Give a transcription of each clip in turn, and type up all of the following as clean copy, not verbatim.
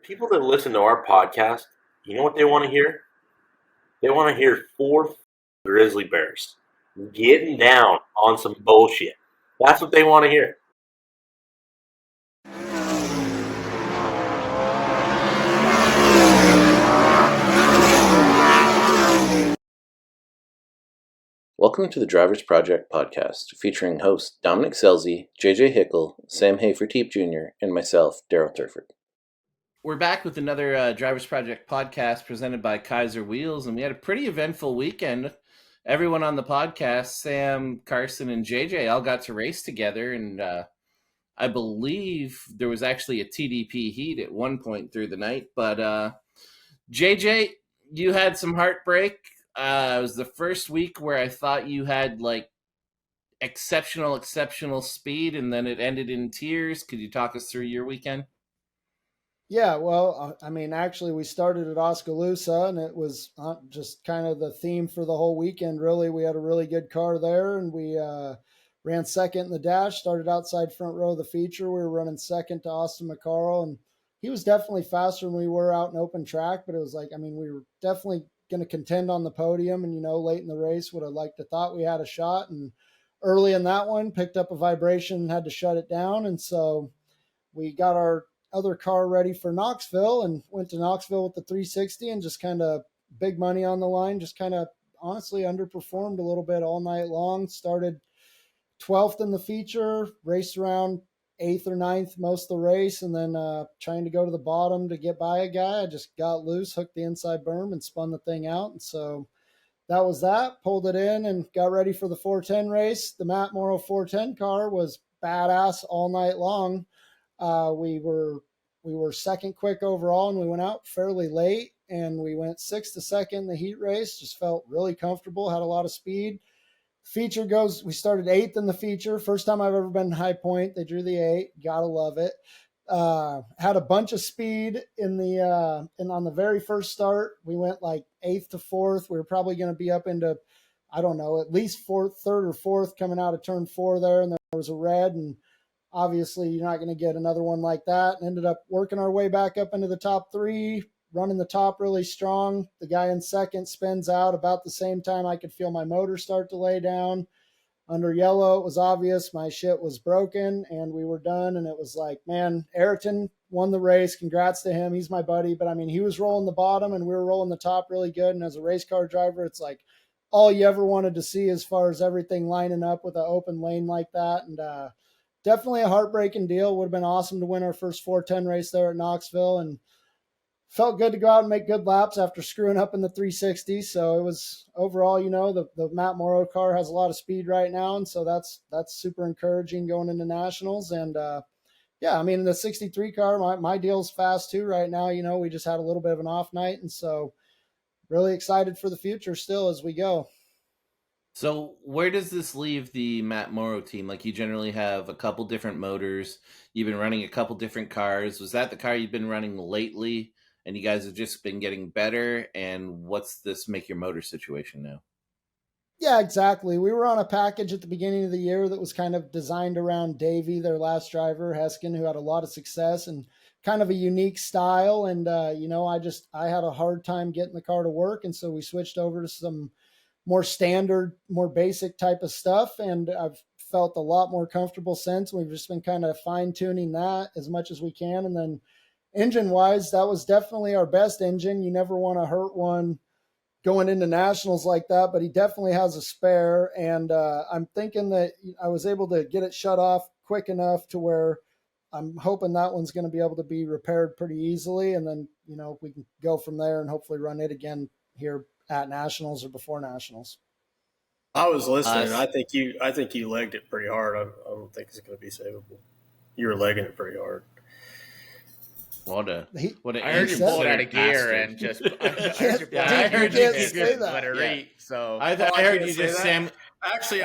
people that listen to our podcast, you know what they want to hear? They want to hear 4 grizzly bears getting down on some bullshit. That's what they want to hear. Welcome to the Drivers Project podcast, featuring hosts Dominic Scelzi, JJ Hickle, Sam Hafertepe Jr., and myself, Daryl Turford. We're back with another Drivers Project podcast presented by Kaiser Wheels, and we had a pretty eventful weekend. Everyone on the podcast, Sam, Carson, and JJ, all got to race together, and I believe there was actually a TDP heat at one point through the night. But JJ, you had some heartbreak. It was the first week where I thought you had like exceptional speed, and then it ended in tears. Could you talk us through your weekend? Yeah, well, I mean, actually, we started at Oskaloosa, and it was just kind of the theme for the whole weekend, really. We had a really good car there, and we ran second in the dash, started outside front row of the feature. We were running second to Austin McCarl, and he was definitely faster than we were out in open track, but it was like, I mean, we were definitely going to contend on the podium, and, you know, late in the race would have liked to thought we had a shot, and early in that one, picked up a vibration and had to shut it down, and so we got our other car ready for Knoxville and went to Knoxville with the 360 and just kind of big money on the line, just kind of honestly underperformed a little bit all night long. Started 12th in the feature, raced around 8th or 9th most of the race, and then trying to go to the bottom to get by a guy. I just got loose, hooked the inside berm, and spun the thing out. And so that was that. Pulled it in and got ready for the 410 race. The Matt Morrow 410 car was badass all night long. We were second quick overall, and we went out fairly late, and we went 6th to 2nd in the heat race. Just felt really comfortable, had a lot of speed. Feature goes, we started 8th in the feature. First time I've ever been High Point. They drew the 8. Gotta love it. Had a bunch of speed and on the very first start, we went like 8th to 4th. We were probably going to be up into, I don't know, at least 3rd or 4th coming out of turn 4 there, and there was a red, and obviously you're not going to get another one like that. And ended up working our way back up into the top 3, running the top really strong. The guy in second spins out about the same time I could feel my motor start to lay down. Under yellow, it was obvious my shit was broken, and we were done. And it was like, man, Ayrton won the race. Congrats to him. He's my buddy. But, I mean, he was rolling the bottom, and we were rolling the top really good. And as a race car driver, it's like all you ever wanted to see as far as everything lining up with an open lane like that. And definitely a heartbreaking deal. Would have been awesome to win our first 410 race there at Knoxville, and felt good to go out and make good laps after screwing up in the 360. So it was overall, you know, the Matt Morrow car has a lot of speed right now. And so that's super encouraging going into nationals. And yeah, I mean, the 63 car, my deal's fast too right now. You know, we just had a little bit of an off night. And so really excited for the future still as we go. So where does this leave the Matt Morrow team? Like, you generally have a couple different motors. You've been running a couple different cars. Was that the car you've been running lately? And you guys have just been getting better, and what's this make your motor situation now? Yeah, exactly. We were on a package at the beginning of the year that was kind of designed around Davey, their last driver, Heskin, who had a lot of success and kind of a unique style. And, you know, I had a hard time getting the car to work. And so we switched over to some more standard, more basic type of stuff. And I've felt a lot more comfortable since. We've just been kind of fine tuning that as much as we can. And then engine wise, that was definitely our best engine. You never want to hurt one going into nationals like that, but he definitely has a spare. And I'm thinking that I was able to get it shut off quick enough to where I'm hoping that one's going to be able to be repaired pretty easily. And then, you know, we can go from there and hopefully run it again here at nationals or before nationals. I was listening. I think you legged it pretty hard. I don't think it's going to be savable. You were legging it pretty hard. I heard you pull it out of gear and just. I heard you just let it read. So I heard you just Sam. Actually,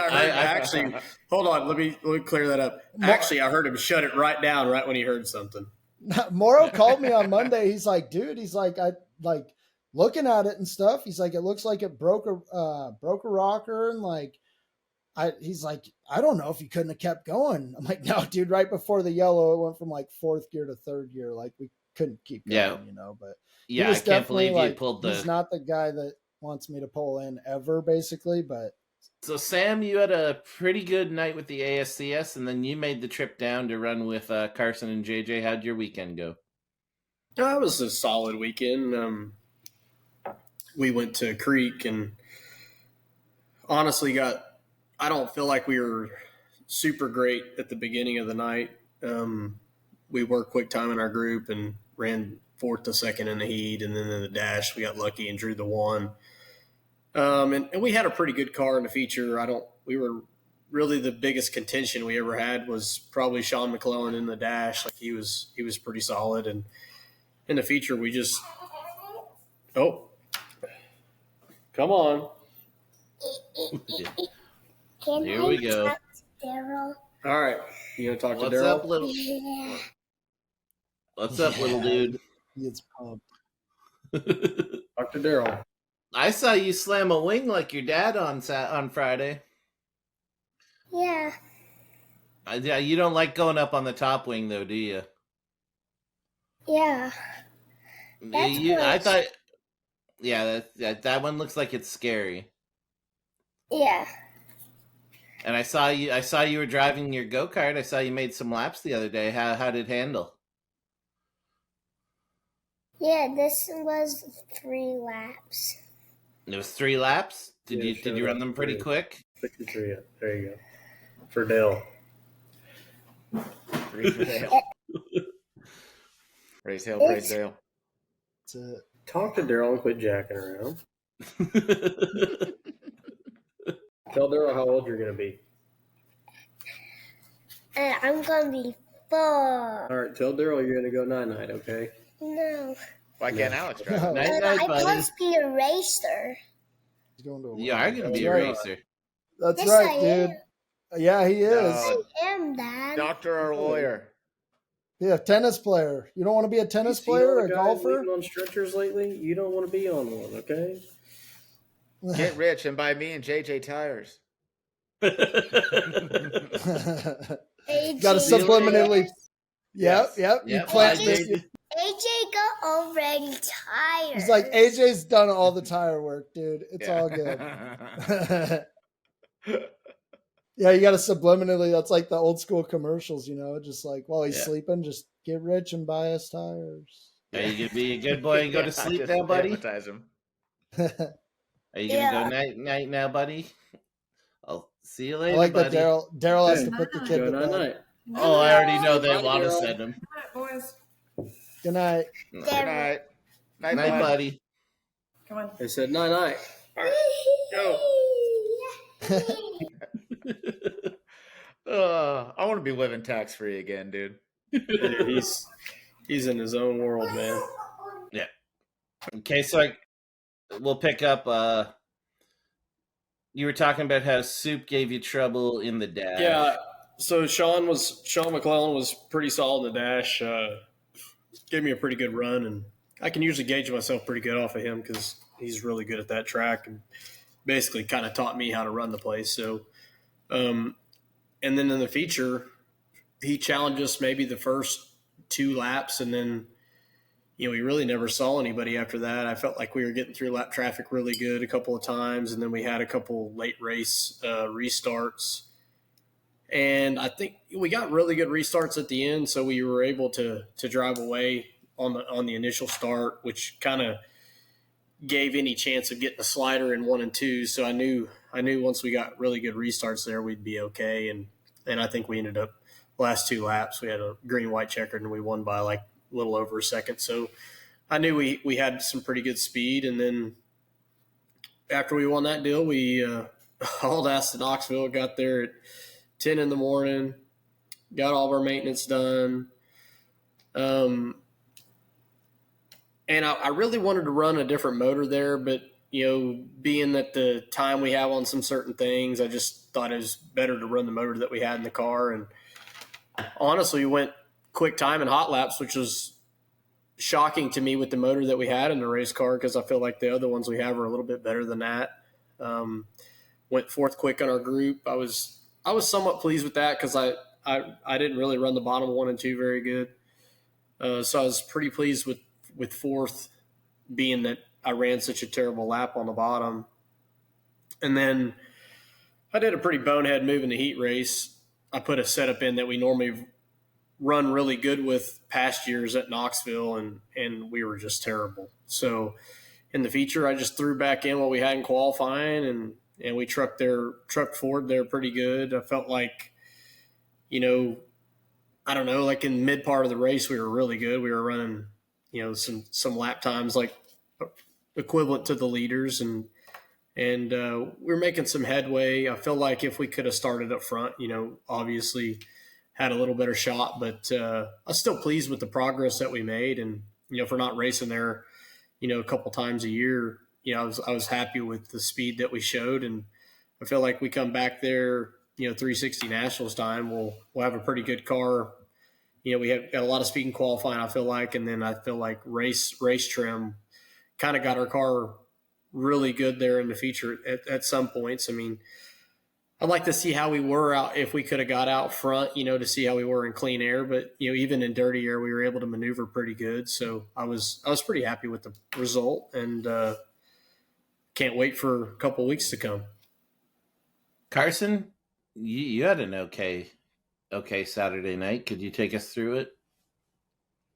hold on. Let me clear that up. Actually, I heard him shut it right down right when he heard something. Morrow called me on Monday. He's like, dude, I looking at it and stuff. He's like, it looks like it broke a rocker, and like, he's like, I don't know if you couldn't have kept going. I'm like, no, dude, right before the yellow, it went from like 4th gear to 3rd gear. Like, we couldn't keep going, but yeah, I can't believe you pulled he's not the guy that wants me to pull in ever, basically, but. So, Sam, you had a pretty good night with the ASCS, and then you made the trip down to run with Carson and JJ. How'd your weekend go? It was a solid weekend. We went to Creek and honestly I don't feel like we were super great at the beginning of the night. We worked quick time in our group and ran 4th to 2nd in the heat, and then in the dash we got lucky and drew the 1. And we had a pretty good car in the feature. We were really the biggest contention we ever had was probably Sean McClellan in the dash. Like he was pretty solid. And in the feature, we just, come on. Here we go. Daryl. All right. You going to talk to What's Daryl? up, little? What's up, little dude? It's pumped. Talk to Daryl. I saw you slam a wing like your dad on Friday. Yeah. Yeah, you don't like going up on the top wing, though, do you? Yeah. I thought. Yeah, that one looks like it's scary. Yeah. And I saw you were driving your go-kart. I saw you made some laps the other day. How did it handle? Yeah, this was 3 laps. It was 3 laps? Did you run them pretty quick? 63. There you go. For Dale. 3 for Dale. Praise Dale, praise Dale. Talk to Daryl and quit jacking around. Tell Daryl how old you're going to be. I'm going to be 4. All right, tell Daryl you're going to go night-night, okay? No. Why can't Alex drive? No. Night, I'm buddy. supposed to be a racer. He's going to You are going to be a right. racer. That's Yes, right, I dude. am. Yeah, he is. I am, Dad. Doctor or lawyer? Yeah, tennis player. You don't want to be a tennis You see all player, the a guys golfer? leaving on stretchers lately? You don't want to be on one, okay? Get rich and buy me and JJ tires. Got AJ to subliminally. Yep. You Yep, plant I this. did. AJ got already tired. He's like, AJ's done all the tire work, dude. It's all good. Yeah, you got to subliminally. That's like the old school commercials, just like while he's sleeping, just get rich and buy us tires. Are you going to be a good boy and go to sleep Just now, buddy? hypnotize him. Are you going to go night now, buddy? I'll see you later, I like buddy. that Daryl has to put the kid Go to bed. night-night. Oh, I already know they want to send him. Boys, Good night. Good night. Night, bud. buddy. come on. They said night-night. All right, go. I want to be living tax-free again, dude. Dude, he's in his own world, man. Yeah. Okay, so we'll pick up. You were talking about how Soup gave you trouble in the dash. Yeah. So Sean McClellan was pretty solid in the dash. Gave me a pretty good run, and I can usually gauge myself pretty good off of him because he's really good at that track and basically kind of taught me how to run the place. So, and then in the feature, he challenged us maybe the first 2 laps, and then we really never saw anybody after that. I felt like we were getting through lap traffic really good a couple of times, and then we had a couple late race restarts. And I think we got really good restarts at the end, so we were able to drive away on the initial start, which kind of gave any chance of getting a slider in 1 and 2. So I knew once we got really good restarts there, we'd be okay. And I think we ended up last 2 laps. We had a green-white checkered, and we won by like a little over a second. So I knew we had some pretty good speed. And then after we won that deal, we hauled ass to Knoxville, got there at 10 in the morning, got all of our maintenance done. And I really wanted to run a different motor there, but, being that the time we have on some certain things, I just thought it was better to run the motor that we had in the car. And honestly, we went quick time and hot laps, which was shocking to me with the motor that we had in the race car because I feel like the other ones we have are a little bit better than that. Went 4th quick on our group. I was somewhat pleased with that because I didn't really run the bottom 1 and 2 very good. So I was pretty pleased with fourth, being that I ran such a terrible lap on the bottom. And then I did a pretty bonehead move in the heat race. I put a setup in that we normally run really good with past years at Knoxville, and we were just terrible. So in the feature, I just threw back in what we had in qualifying, and we trucked Ford there pretty good. I felt like, I don't know, like in mid part of the race, we were really good. We were running, some lap times like equivalent to the leaders, and we're making some headway. I feel like if we could have started up front, obviously had a little better shot, but I was still pleased with the progress that we made. And, for not racing there, a couple times a year, I was happy with the speed that we showed. And I feel like we come back there, 360 Nationals time, we'll have a pretty good car. We have got a lot of speed in qualifying, I feel like. And then I feel like race trim kind of got our car really good there in the feature at some points. I mean, I'd like to see how we were out if we could have got out front, to see how we were in clean air. But, even in dirty air, we were able to maneuver pretty good. So I was pretty happy with the result, and can't wait for a couple of weeks to come. Carson, you had an okay Saturday night. Could you take us through it?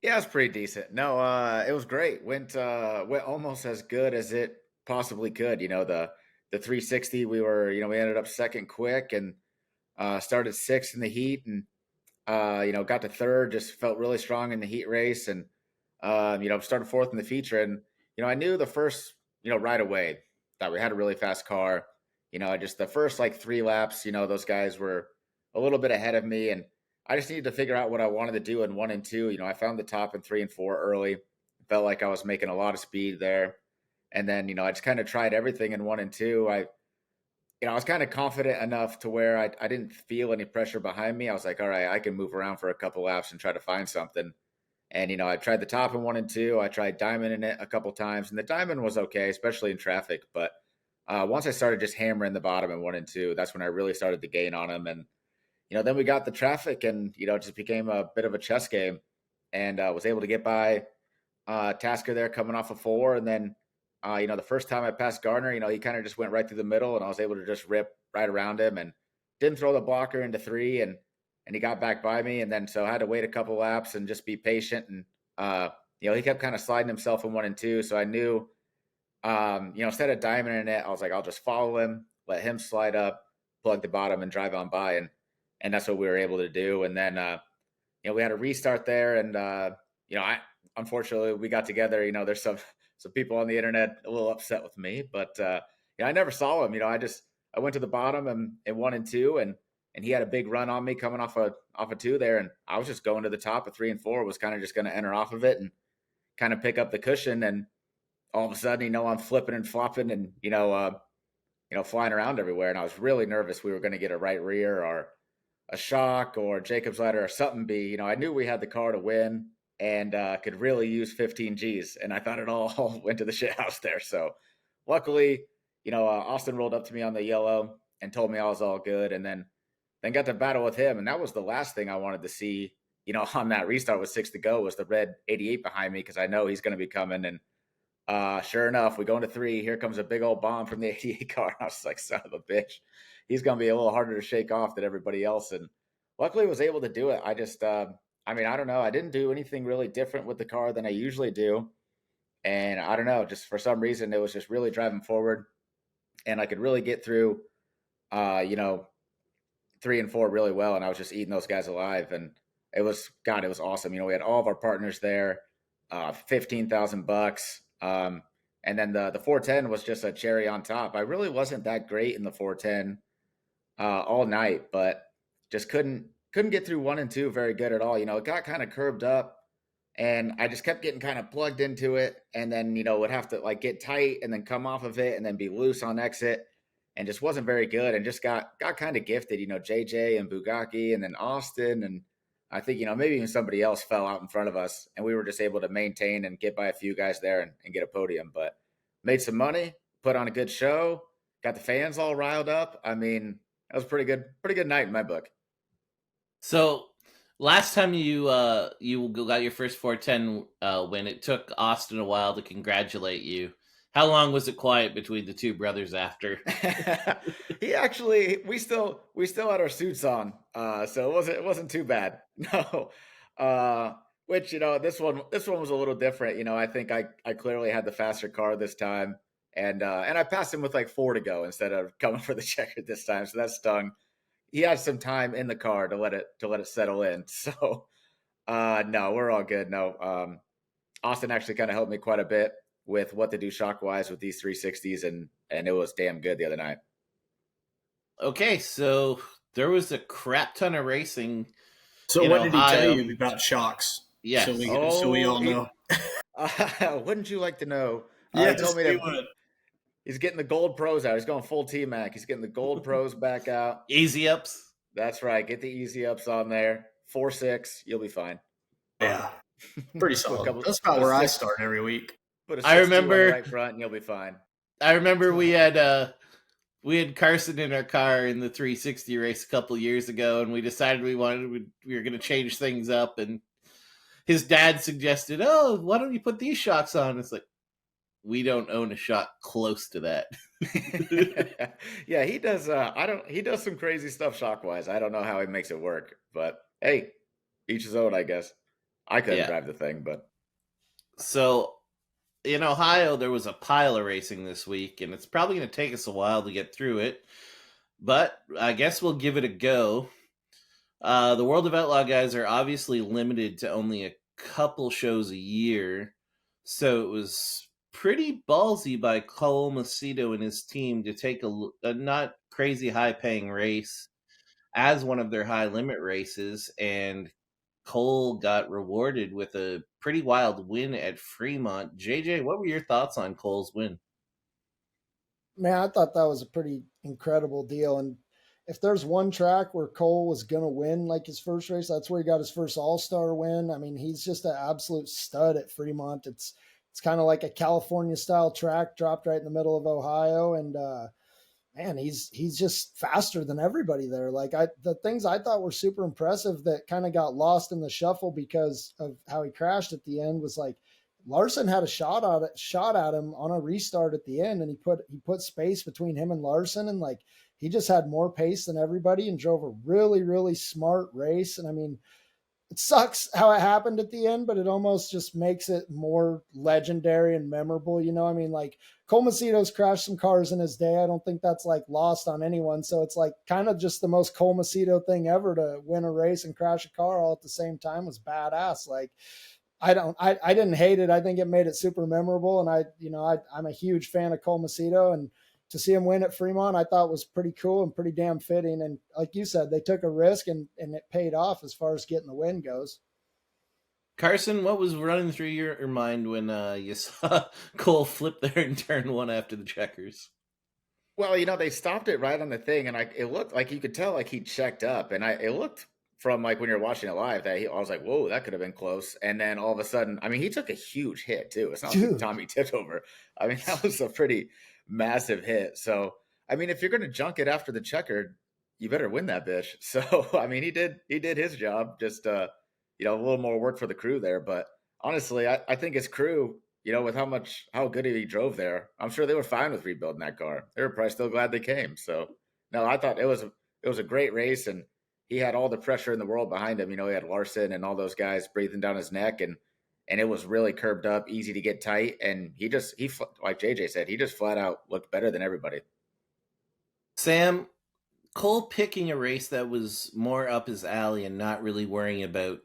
Yeah, it was pretty decent. No, it was great. Went almost as good as it possibly could. The 360, we ended up second quick, and started sixth in the heat, and got to third, just felt really strong in the heat race, and started fourth in the feature. And I knew the first right away that we had a really fast car. Just the first like 3 laps, those guys were a little bit ahead of me, and I just needed to figure out what I wanted to do in 1 and 2. I found the top in 3 and 4 early. Felt like I was making a lot of speed there. And then, I just kind of tried everything in 1 and 2. I was kind of confident enough to where I didn't feel any pressure behind me. I was like, all right, I can move around for a couple laps and try to find something. And, I tried the top in 1 and 2. I tried diamond in it a couple times, and the diamond was okay, especially in traffic. But once I started just hammering the bottom in 1 and 2, that's when I really started to gain on them. And, then we got the traffic, and, it just became a bit of a chess game, and was able to get by Tasker there coming off of 4. And then, the first time I passed Gardner, he kind of just went right through the middle, and I was able to just rip right around him and didn't throw the blocker into 3, and he got back by me. And then, so I had to wait a couple laps and just be patient. And, he kept kind of sliding himself in 1 and 2. So I knew, instead of diamond in it, I was like, I'll just follow him, let him slide up, plug the bottom, and drive on by. And that's what we were able to do. And then, we had a restart there, and, unfortunately we got together. There's some people on the internet a little upset with me, but I never saw him. I went to the bottom and 1 and 2, and he had a big run on me coming off a 2 there, and I was just going to the top of 3 and 4. Was kind of just going to enter off of it and kind of pick up the cushion, and all of a sudden, I'm flipping and flopping and flying around everywhere, and I was really nervous we were going to get a right rear or a shock or Jacob's ladder or something. I knew we had the car to win, and could really use 15 Gs. And I thought it all went to the shit house there. So luckily, Austin rolled up to me on the yellow and told me I was all good. And then got to battle with him. And that was the last thing I wanted to see, on that restart with 6 to go, was the red 88 behind me, because I know he's going to be coming. And sure enough, we go into 3. Here comes a big old bomb from the 88 car. I was like, son of a bitch. He's going to be a little harder to shake off than everybody else. And luckily I was able to do it. I just, I don't know. I didn't do anything really different with the car than I usually do. And I don't know, just for some reason, it was just really driving forward, and I could really get through, 3 and 4 really well. And I was just eating those guys alive. And it was awesome. We had all of our partners there, $15,000. And then the 410 was just a cherry on top. I really wasn't that great in the 410 all night, but just couldn't get through 1 and 2 very good at all. It got kind of curved up, and I just kept getting kind of plugged into it, and then, would have to like get tight and then come off of it and then be loose on exit, and just wasn't very good, and just got kind of gifted. JJ and Bugatti, and then Austin, and I think, maybe even somebody else fell out in front of us, and we were just able to maintain and get by a few guys there and get a podium. But made some money, put on a good show, got the fans all riled up. That was pretty good night in my book. So Last time you got your first 410 win, it took Austin a while to congratulate you. How long was it quiet between the two brothers after? He actually, we still had our suits on, so it wasn't too bad. No, which this one was a little different. I think I clearly had the faster car this time, and I passed him with like 4 to go instead of coming for the checker this time, so that stung. He had some time in the car to let it settle in. So no, we're all good. No, Austin actually kind of helped me quite a bit with what to do shock wise with these 360s, and it was damn good the other night. Okay, so there was a crap ton of racing. So what did he tell you about shocks? Yes. So we all know. Wouldn't you like to know? Yes, he told me we that would. he's getting the gold pros out. He's going full T-Mac. He's getting the gold pros back out. Easy ups. That's right. Get the easy ups on there. 4.6, you'll be fine. Yeah, pretty solid. That's about where I start every week. Put a I remember right front, and you'll be fine. I remember we had Carson in our car in the 360 race a couple years ago, and we decided we were going to change things up, and his dad suggested, "Oh, why don't you put these shocks on?" It's like, we don't own a shock close to that. Yeah, he does. He does some crazy stuff shock wise. I don't know how he makes it work, but hey, each his own, I guess. I couldn't drive the thing, but so in Ohio, there was a pile of racing this week, and it's probably going to take us a while to get through it, but I guess we'll give it a go. The World of Outlaw guys are obviously limited to only a couple shows a year, so it was pretty ballsy by Cole Macedo and his team to take a not crazy high-paying race as one of their high-limit races, and Cole got rewarded with a pretty wild win at Fremont. JJ, what were your thoughts on Cole's win? Man, I thought that was a pretty incredible deal. And if there's one track where Cole was going to win like his first race, that's where he got his first All-Star win. I mean, he's just an absolute stud at Fremont. It's kind of like a California style track dropped right in the middle of Ohio. And, man, he's just faster than everybody there. Like the things I thought were super impressive that kind of got lost in the shuffle because of how he crashed at the end was like Larson had a shot at him on a restart at the end, and he put space between him and Larson, and like he just had more pace than everybody and drove a really, really smart race. And I mean, it sucks how it happened at the end, but it almost just makes it more legendary and memorable. I mean, like Cole Macedo's crashed some cars in his day. I don't think that's like lost on anyone. So it's like kind of just the most Cole Macedo thing ever to win a race and crash a car all at the same time was badass. Like I didn't hate it. I think it made it super memorable. And I'm a huge fan of Cole Macedo, and to see him win at Fremont, I thought was pretty cool and pretty damn fitting. And like you said, they took a risk and it paid off as far as getting the win goes. Carson, what was running through your mind when you saw Cole flip there in turn one after the checkers? Well, they stopped it right on the thing, and it looked like you could tell like he checked up, and it looked from like when you're watching it live that I was like, whoa, that could have been close. And then all of a sudden, I mean, he took a huge hit too. It's not like Tommy tipped over. I mean, that was a pretty massive hit. So, I mean, if you're going to junk it after the checkered, you better win that bitch. So, I mean, he did his job, just, a little more work for the crew there. But honestly, I think his crew, with how good he drove there, I'm sure they were fine with rebuilding that car. They were probably still glad they came. So, no, I thought it was a great race, and he had all the pressure in the world behind him. He had Larson and all those guys breathing down his neck, and it was really curved up, easy to get tight. And he like JJ said, he just flat out looked better than everybody. Sam, Cole picking a race that was more up his alley and not really worrying about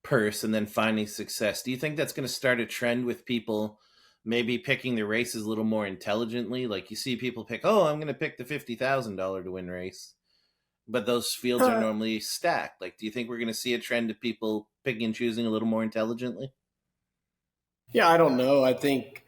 purse and then finding success. Do you think that's going to start a trend with people maybe picking the races a little more intelligently? Like you see people pick, I'm going to pick the $50,000 to win race. But those fields are normally stacked. Like, do you think we're going to see a trend of people picking and choosing a little more intelligently? Yeah, I don't know. I think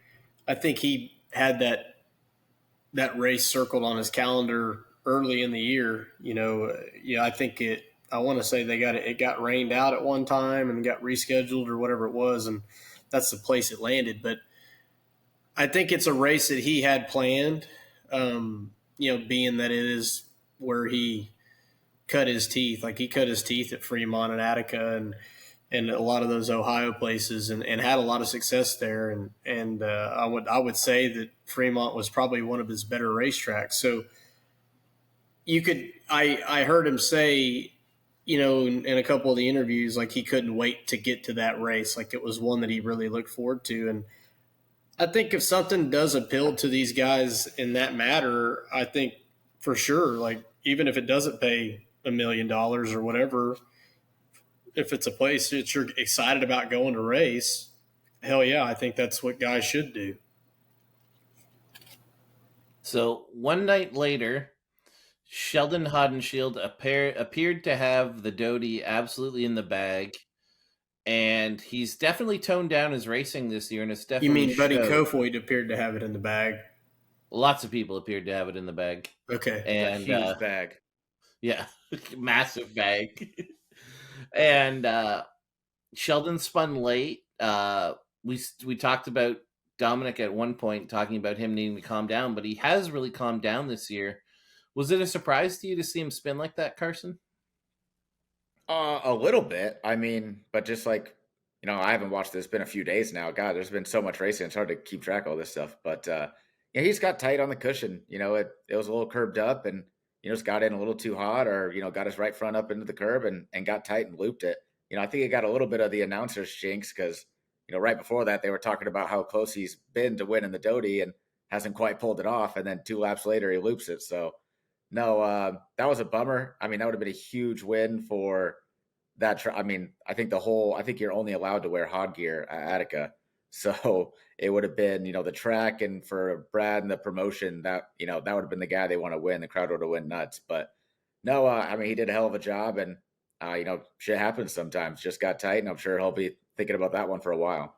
he had that race circled on his calendar early in the year. I think I want to say it got rained out at one time and got rescheduled or whatever it was, and that's the place it landed. But I think it's a race that he had planned. Being that it is where he cut his teeth. Like he cut his teeth at Fremont and Attica and a lot of those Ohio places and had a lot of success there. And I would say that Fremont was probably one of his better racetracks. So I heard him say, in a couple of the interviews, like he couldn't wait to get to that race. Like it was one that he really looked forward to. And I think if something does appeal to these guys in that matter, I think for sure, like even if it doesn't pay $1 million or whatever, if it's a place that you're excited about going to race, hell yeah, I think that's what guys should do. So one night later, Sheldon Hodenshield appeared to have the Doty absolutely in the bag, and he's definitely toned down his racing this year, and it's definitely. You mean Buddy Kofoid appeared to have it in the bag? Lots of people appeared to have it in the bag. Okay, and huge bag. Yeah, massive bag. And Sheldon spun late. We talked about Dominic at one point talking about him needing to calm down, but he has really calmed down this year. Was it a surprise to you to see him spin like that, Carson? A little bit. I mean, but just like, I haven't watched this. It's been a few days now. God, there's been so much racing. It's hard to keep track of all this stuff. But he's got tight on the cushion. It was a little curved up and, just got in a little too hot or, got his right front up into the curb and got tight and looped it. I think he got a little bit of the announcer's jinx because, right before that, they were talking about how close he's been to winning the Doty and hasn't quite pulled it off. And then 2 laps later, he loops it. So, no, that was a bummer. I mean, that would have been a huge win for that. I think you're only allowed to wear hod gear at Attica. So it would have been, the track and for Brad and the promotion that would have been the guy they want to win. The crowd would have went nuts. But no, he did a hell of a job and, shit happens sometimes. Just got tight and I'm sure he'll be thinking about that one for a while.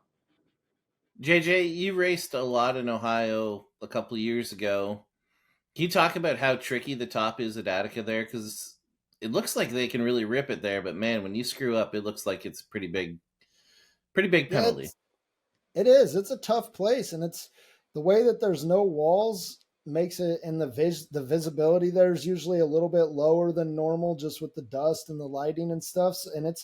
JJ, you raced a lot in Ohio a couple of years ago. Can you talk about how tricky the top is at Attica there? Because it looks like they can really rip it there, but man, when you screw up, it looks like it's pretty big penalty. It is. It's a tough place, and it's the way that there's no walls makes it, and the visibility there is usually a little bit lower than normal, just with the dust and the lighting and stuff. And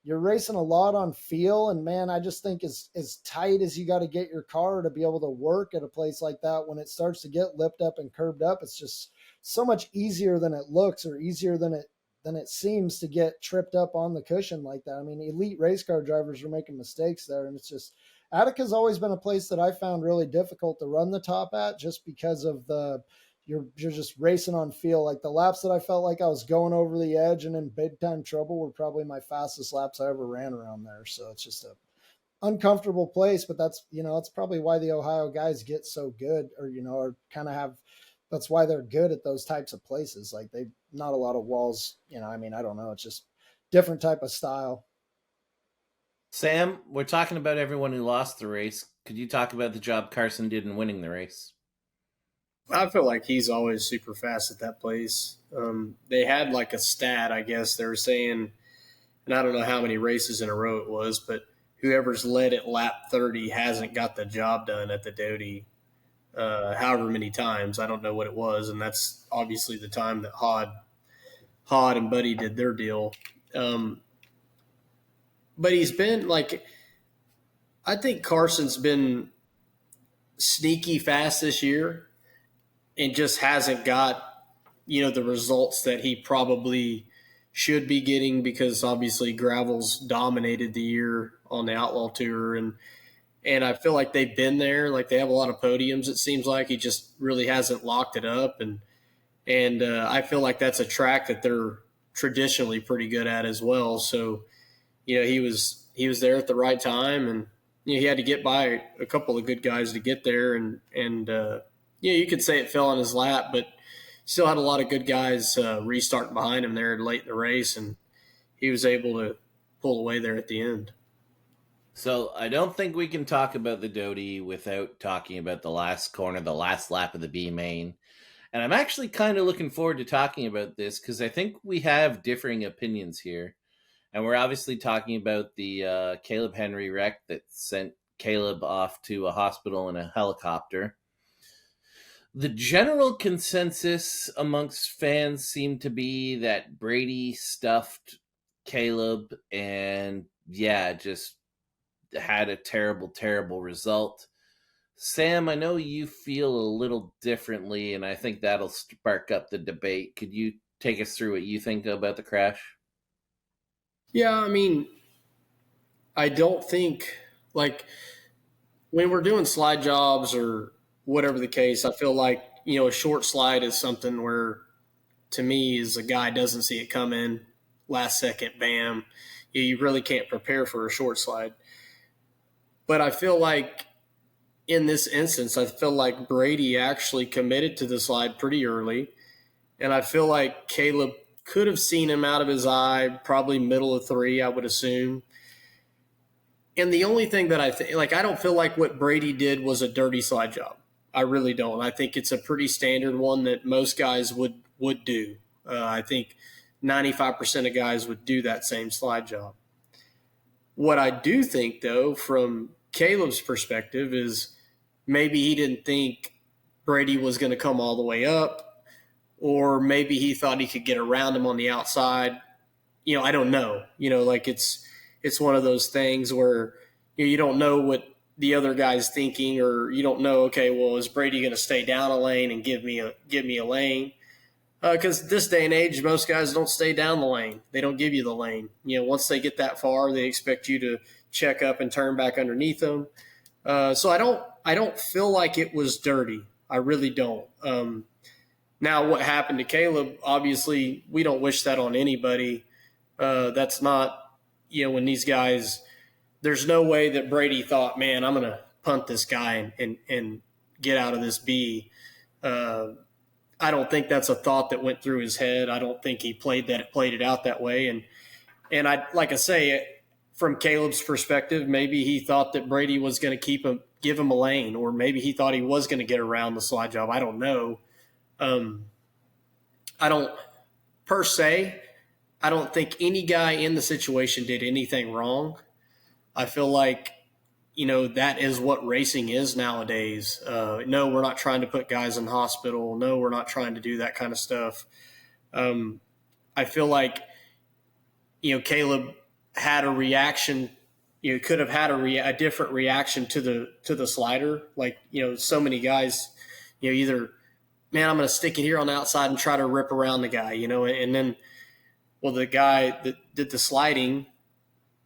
you're racing a lot on feel, and man, I just think as tight as you got to get your car to be able to work at a place like that, when it starts to get lipped up and curved up, it's just so much easier than it looks, or easier than it seems, to get tripped up on the cushion like that. I mean, elite race car drivers are making mistakes there, and it's just, Attica's always been a place that I found really difficult to run the top at, just because of you're just racing on feel. Like the laps that I felt like I was going over the edge and in big time trouble were probably my fastest laps I ever ran around there. So it's just a uncomfortable place, but that's probably why the Ohio guys get so good, or kind of have, that's why they're good at those types of places. Like not a lot of walls, I don't know. It's just different type of style. Sam, we're talking about everyone who lost the race. Could you talk about the job Carson did in winning the race? I feel like he's always super fast at that place. They had like a stat, I guess they were saying, and I don't know how many races in a row it was, but whoever's led at lap 30 hasn't got the job done at the Doty however many times. I don't know what it was, and that's obviously the time that Hod and Buddy did their deal. But he's been like, I think Carson's been sneaky fast this year and just hasn't got, the results that he probably should be getting, because obviously Gravel's dominated the year on the Outlaw Tour. And I feel like they've been there. Like they have a lot of podiums, it seems like. He just really hasn't locked it up. And I feel like that's a track that they're traditionally pretty good at as well. So, he was there at the right time, and he had to get by a couple of good guys to get there. And you could say it fell on his lap, but still had a lot of good guys restarting behind him there late in the race, and he was able to pull away there at the end. So I don't think we can talk about the Doty without talking about the last corner, the last lap of the B main. And I'm actually kind of looking forward to talking about this, because I think we have differing opinions here. And we're obviously talking about the Caleb Henry wreck that sent Caleb off to a hospital in a helicopter. The general consensus amongst fans seemed to be that Brady stuffed Caleb and just had a terrible, terrible result. Sam, I know you feel a little differently, and I think that'll spark up the debate. Could you take us through what you think about the crash? Yeah, I mean, I don't think, like, when we're doing slide jobs or whatever the case, I feel like, a short slide is something where, to me, as a guy doesn't see it coming, last second, bam, you really can't prepare for a short slide. But I feel like in this instance, I feel like Brady actually committed to the slide pretty early. And I feel like Caleb could have seen him out of his eye, probably middle of 3, I would assume. And the only thing that I think, I don't feel like what Brady did was a dirty slide job. I really don't. I think it's a pretty standard one that most guys would do. I think 95% of guys would do that same slide job. What I do think, though, from Caleb's perspective, is maybe he didn't think Brady was going to come all the way up, or maybe he thought he could get around him on the outside. I don't know. It's one of those things where you don't know what the other guy's thinking, or you don't know, okay, well, is Brady going to stay down a lane and give me a lane? Because this day and age, most guys don't stay down the lane. They don't give you the lane. Once they get that far, they expect you to check up and turn back underneath them. So I don't feel like it was dirty. I really don't. Now, what happened to Caleb, obviously, we don't wish that on anybody. That's not, when these guys, there's no way that Brady thought, man, I'm going to punt this guy and get out of this B. I don't think that's a thought that went through his head. I don't think he played it out that way. And I, like I say, from Caleb's perspective, maybe he thought that Brady was going to give him a lane, or maybe he thought he was going to get around the slide job. I don't know. I don't think any guy in the situation did anything wrong. I feel like, that is what racing is nowadays. No, we're not trying to put guys in the hospital. No, we're not trying to do that kind of stuff. I feel like, Caleb had a reaction. Could have had a different reaction to the slider. Like, so many guys, either, man, I'm going to stick it here on the outside and try to rip around the guy, and then, well, the guy that did the sliding,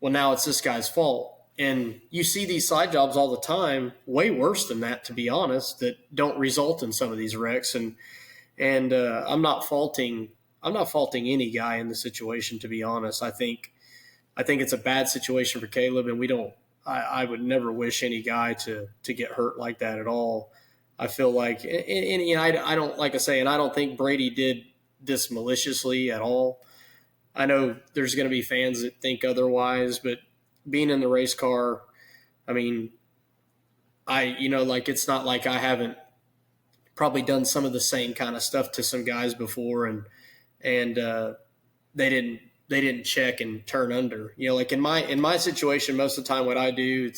well, now it's this guy's fault. And you see these slide jobs all the time, way worse than that, to be honest, that don't result in some of these wrecks. And I'm not faulting any guy in the situation, to be honest. I think it's a bad situation for Caleb, and I would never wish any guy to get hurt like that at all. I feel like, and I don't, like I say, and I don't think Brady did this maliciously at all. I know there's going to be fans that think otherwise, but being in the race car, I mean, it's not like I haven't probably done some of the same kind of stuff to some guys before, and they didn't check and turn under. Like in my situation, most of the time what I do,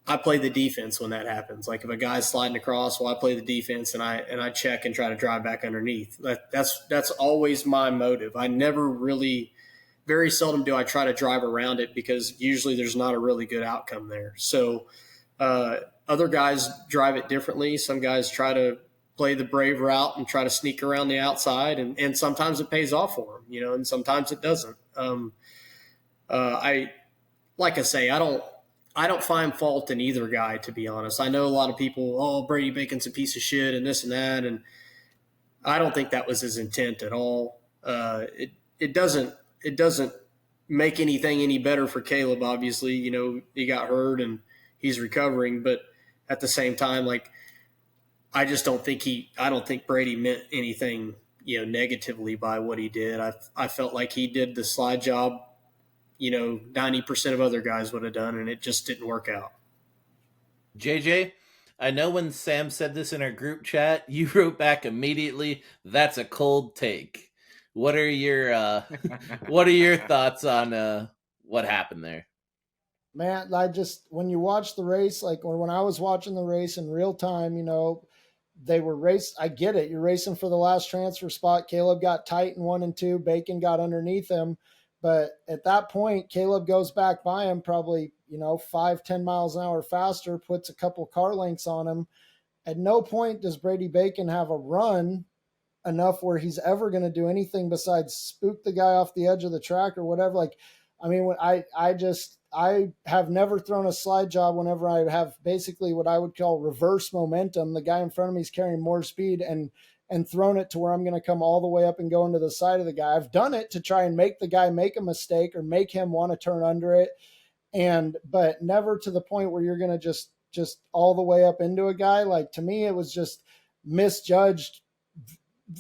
I play the defense when that happens. Like if a guy's sliding across, well, I play the defense and I check and try to drive back underneath. That's always my motive. I never really, very seldom do I try to drive around it, because usually there's not a really good outcome there. So other guys drive it differently. Some guys try to play the brave route and try to sneak around the outside, and sometimes it pays off for them, and sometimes it doesn't. Like I say, I don't find fault in either guy, to be honest. I know a lot of people, Brady Bacon's a piece of shit and this and that, and I don't think that was his intent at all. It doesn't make anything any better for Caleb, obviously. He got hurt and he's recovering, but at the same time, I just don't think Brady meant anything, negatively by what he did. I felt like he did the slide job 90% of other guys would have done, and it just didn't work out. JJ, I know when Sam said this in our group chat, you wrote back immediately, "That's a cold take." What are your thoughts on what happened there? Man, when you watch the race, or when I was watching the race in real time, they were I get it. You're racing for the last transfer spot. Caleb got tight in 1 and 2. Bacon got underneath him. But at that point, Caleb goes back by him probably, 5-10 miles an hour faster, puts a couple car lengths on him. At no point does Brady Bacon have a run enough where he's ever going to do anything besides spook the guy off the edge of the track or whatever. Like, I mean, I have never thrown a slide job whenever I have basically what I would call reverse momentum. The guy in front of me is carrying more speed and thrown it to where I'm going to come all the way up and go into the side of the guy. I've done it to try and make the guy make a mistake or make him want to turn under it. But never to the point where you're going to just all the way up into a guy. Like, to me, it was just misjudged,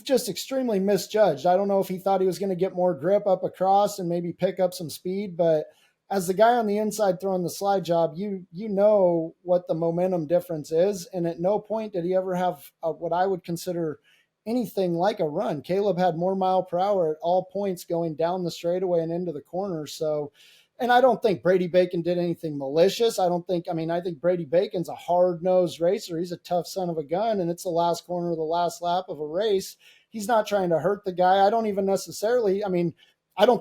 just extremely misjudged. I don't know if he thought he was going to get more grip up across and maybe pick up some speed, but as the guy on the inside throwing the slide job, you know what the momentum difference is. And at no point did he ever have what I would consider anything like a run. Caleb had more mile per hour at all points going down the straightaway and into the corner. So, and I don't think Brady Bacon did anything malicious. I think Brady Bacon's a hard-nosed racer. He's a tough son of a gun, and it's the last corner of the last lap of a race. He's not trying to hurt the guy. I don't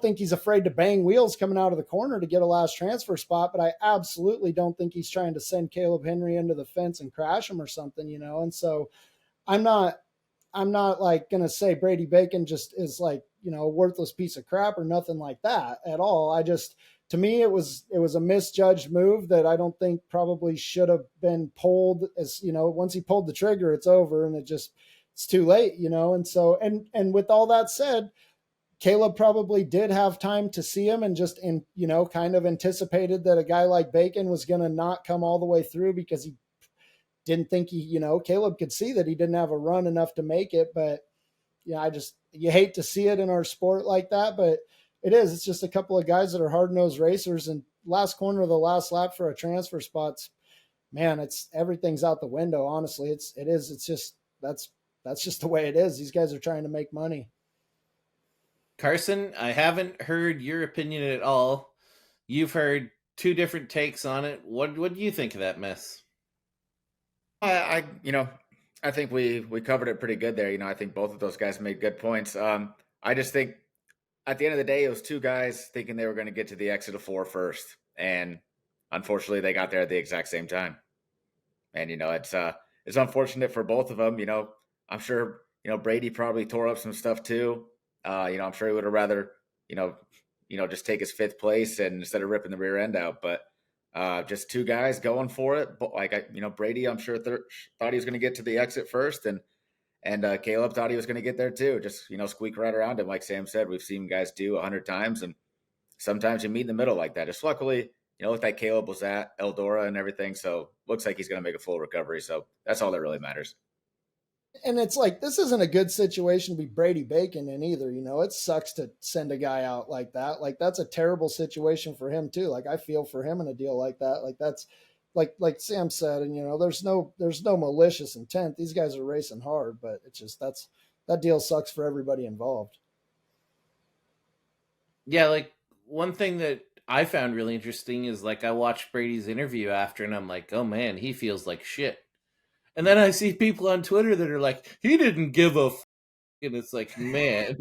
think he's afraid to bang wheels coming out of the corner to get a last transfer spot, but I absolutely don't think he's trying to send Caleb Henry into the fence and crash him or something, And so I'm not like going to say Brady Bacon just is like, a worthless piece of crap or nothing like that at all. To me, it was a misjudged move that I don't think probably should have been pulled. As once he pulled the trigger, it's over, and it's too late, And so, and with all that said, Caleb probably did have time to see him and just kind of anticipated that a guy like Bacon was going to not come all the way through because he didn't think Caleb could see that he didn't have a run enough to make it. But you hate to see it in our sport like that, but it's just a couple of guys that are hard-nosed racers, and last corner of the last lap for a transfer spot's, man, everything's out the window. Honestly, it's just, that's just the way it is. These guys are trying to make money. Carson, I haven't heard your opinion at all. You've heard two different takes on it. What do you think of that mess? I think we covered it pretty good there. I think both of those guys made good points. I just think at the end of the day, it was two guys thinking they were going to get to the exit of 4 first. And unfortunately, they got there at the exact same time. And, it's unfortunate for both of them. I'm sure, Brady probably tore up some stuff too. I'm sure he would have rather, just take his 5th place and instead of ripping the rear end out. But just two guys going for it. But Brady, I'm sure thought he was going to get to the exit first. And Caleb thought he was going to get there too. Just, squeak right around him. Like Sam said, we've seen guys do 100 times. And sometimes you meet in the middle like that. Just luckily, looked like Caleb was at Eldora and everything. So looks like he's going to make a full recovery. So that's all that really matters. And it's like, this isn't a good situation to be Brady Bacon in either. It sucks to send a guy out like that. Like, that's a terrible situation for him too. Like, I feel for him in a deal like that. Like, that's like Sam said, and there's no malicious intent. These guys are racing hard, but it's just, that deal sucks for everybody involved. Yeah, like one thing that I found really interesting is like I watched Brady's interview after, and I'm like, oh man, he feels like shit. And then I see people on Twitter that are like, he didn't give a and it's like, man,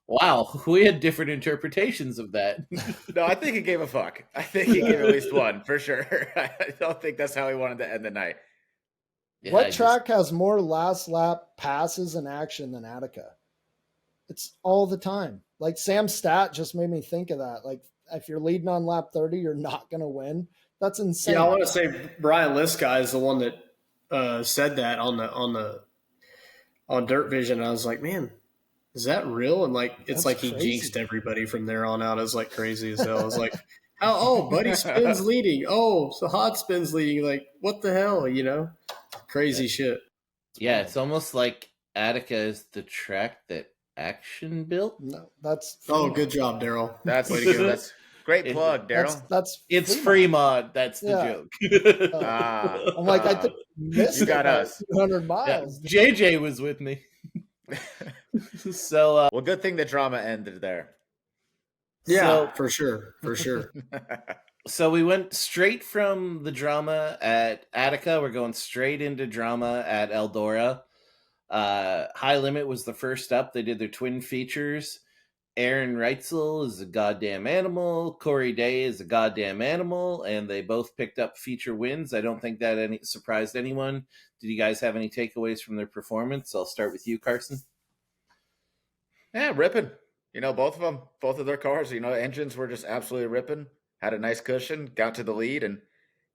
wow, we had different interpretations of that. No, I think he gave a fuck. I think he gave at least one for sure. I don't think that's how he wanted to end the night. Yeah, what track has more last lap passes in action than Attica? It's all the time. Like, Sam's stat just made me think of that. Like, if you're leading on lap 30, you're not going to win. That's insane. Yeah, I want to say Brian Liska is the one that said that on Dirt Vision. I was like, man, is that real? And like, it's That's like crazy. He jinxed everybody from there on out. I was like crazy as hell. I was like, Buddy Spin's leading. Oh, so Hot Spin's leading. Like, what the hell? Crazy shit. Yeah, it's almost like Attica is the track that Action built. No, that's Fremont. Oh, good job, Daryl. That's way to go. That's great plug, Daryl. It's Fremont. That's the joke. I'm like, I think you got us 200 miles. Yeah, JJ was with me. So, well, good thing the drama ended there. Yeah, for sure. So we went straight from the drama at Attica. We're going straight into drama at Eldora. High Limit was the first up. They did their twin features. Aaron Reitzel is a goddamn animal. Corey Day is a goddamn animal, and they both picked up feature wins. I don't think that surprised anyone. Did you guys have any takeaways from their performance? I'll start with you, Carson. Yeah, ripping. Both of them, both of their cars, engines were just absolutely ripping. Had a nice cushion, got to the lead, and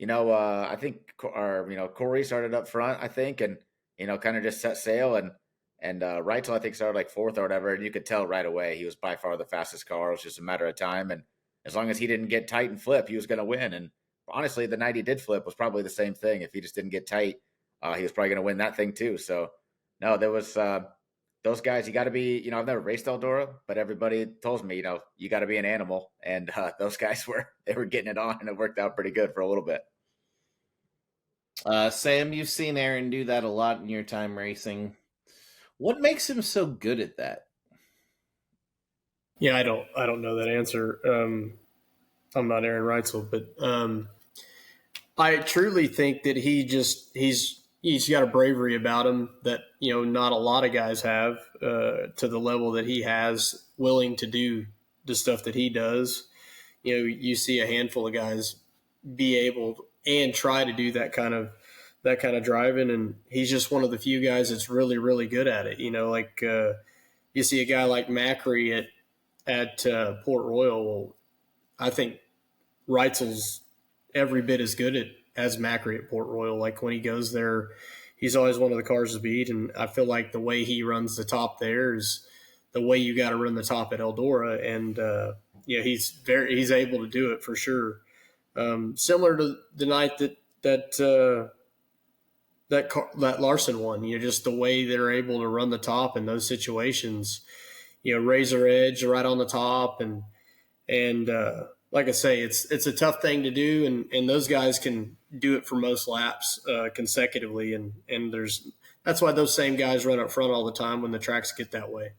I think Corey started up front, I think, and kind of just set sail, and Reitzel, I think, started like fourth or whatever, and you could tell right away he was by far the fastest car. It was just a matter of time, and as long as he didn't get tight and flip, he was going to win. And honestly, the night he did flip was probably the same thing. If he just didn't get tight, he was probably going to win that thing too. So no, there was. Those guys, you got to be, I've never raced Eldora, but everybody tells me, you got to be an animal. And those guys they were getting it on, and it worked out pretty good for a little bit. Sam, you've seen Aaron do that a lot in your time racing. What makes him so good at that? Yeah, I don't know that answer. I'm not Aaron Reitzel, but I truly think that he's got a bravery about him that not a lot of guys have to the level that he has, willing to do the stuff that he does. You see a handful of guys be able and try to do that kind of driving, and he's just one of the few guys that's really, really good at it. Like you see a guy like Macri at Port Royal. Well, I think Reitzel's every bit as good as Macri at Port Royal. Like when he goes there, he's always one of the cars to beat, and I feel like the way he runs the top there is the way you got to run the top at Eldora, and he's able to do it for sure. Similar to the night that Larson won, just the way they're able to run the top in those situations, razor edge right on the top, and like I say, it's a tough thing to do, and those guys can do it for most laps consecutively, and that's why those same guys run up front all the time when the tracks get that way.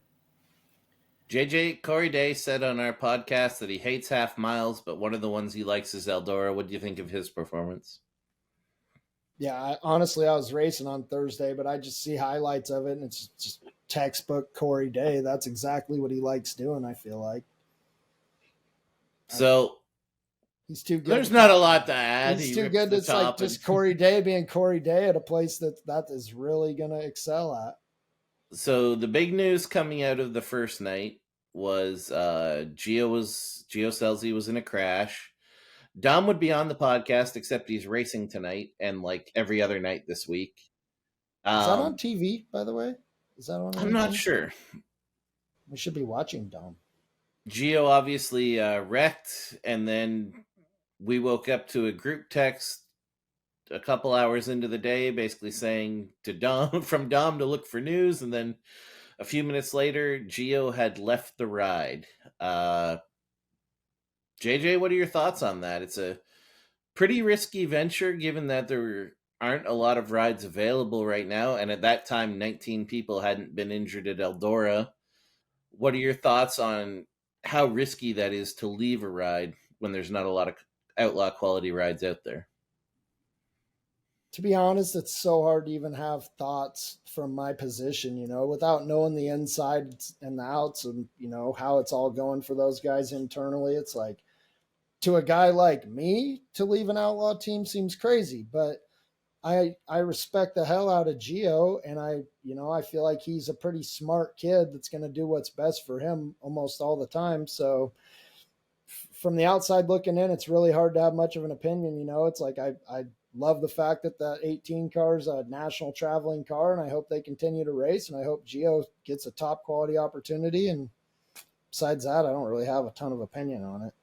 JJ, Corey Day said on our podcast that he hates half miles, but one of the ones he likes is Eldora. What do you think of his performance? Yeah, honestly, I was racing on Thursday, but I just see highlights of it, and it's just textbook Corey Day. That's exactly what he likes doing, I feel like. So he's too good. There's not a lot to add. He's too good. It's like just Corey Day being Corey Day at a place that is really going to excel at. So the big news coming out of the first night was Gio Scelzi was in a crash. Dom would be on the podcast, except he's racing tonight and like every other night this week. Is that on TV, by the way? Is that on? I'm not sure. We should be watching Dom. Gio obviously wrecked, and then we woke up to a group text a couple hours into the day basically saying to Dom to look for news, and then a few minutes later Gio had left the ride. JJ, what are your thoughts on that? It's a pretty risky venture given that there aren't a lot of rides available right now, and at that time 19 people hadn't been injured at Eldora. What are your thoughts on how risky that is to leave a ride when there's not a lot of outlaw quality rides out there? To be honest, it's so hard to even have thoughts from my position, without knowing the insides and the outs and, how it's all going for those guys internally. It's like, to a guy like me, to leave an outlaw team seems crazy, but I respect the hell out of Gio, and I feel like he's a pretty smart kid that's going to do what's best for him almost all the time. So from the outside looking in, it's really hard to have much of an opinion. It's like I love the fact that 18 car is a national traveling car, and I hope they continue to race, and I hope Gio gets a top quality opportunity. And besides that, I don't really have a ton of opinion on it.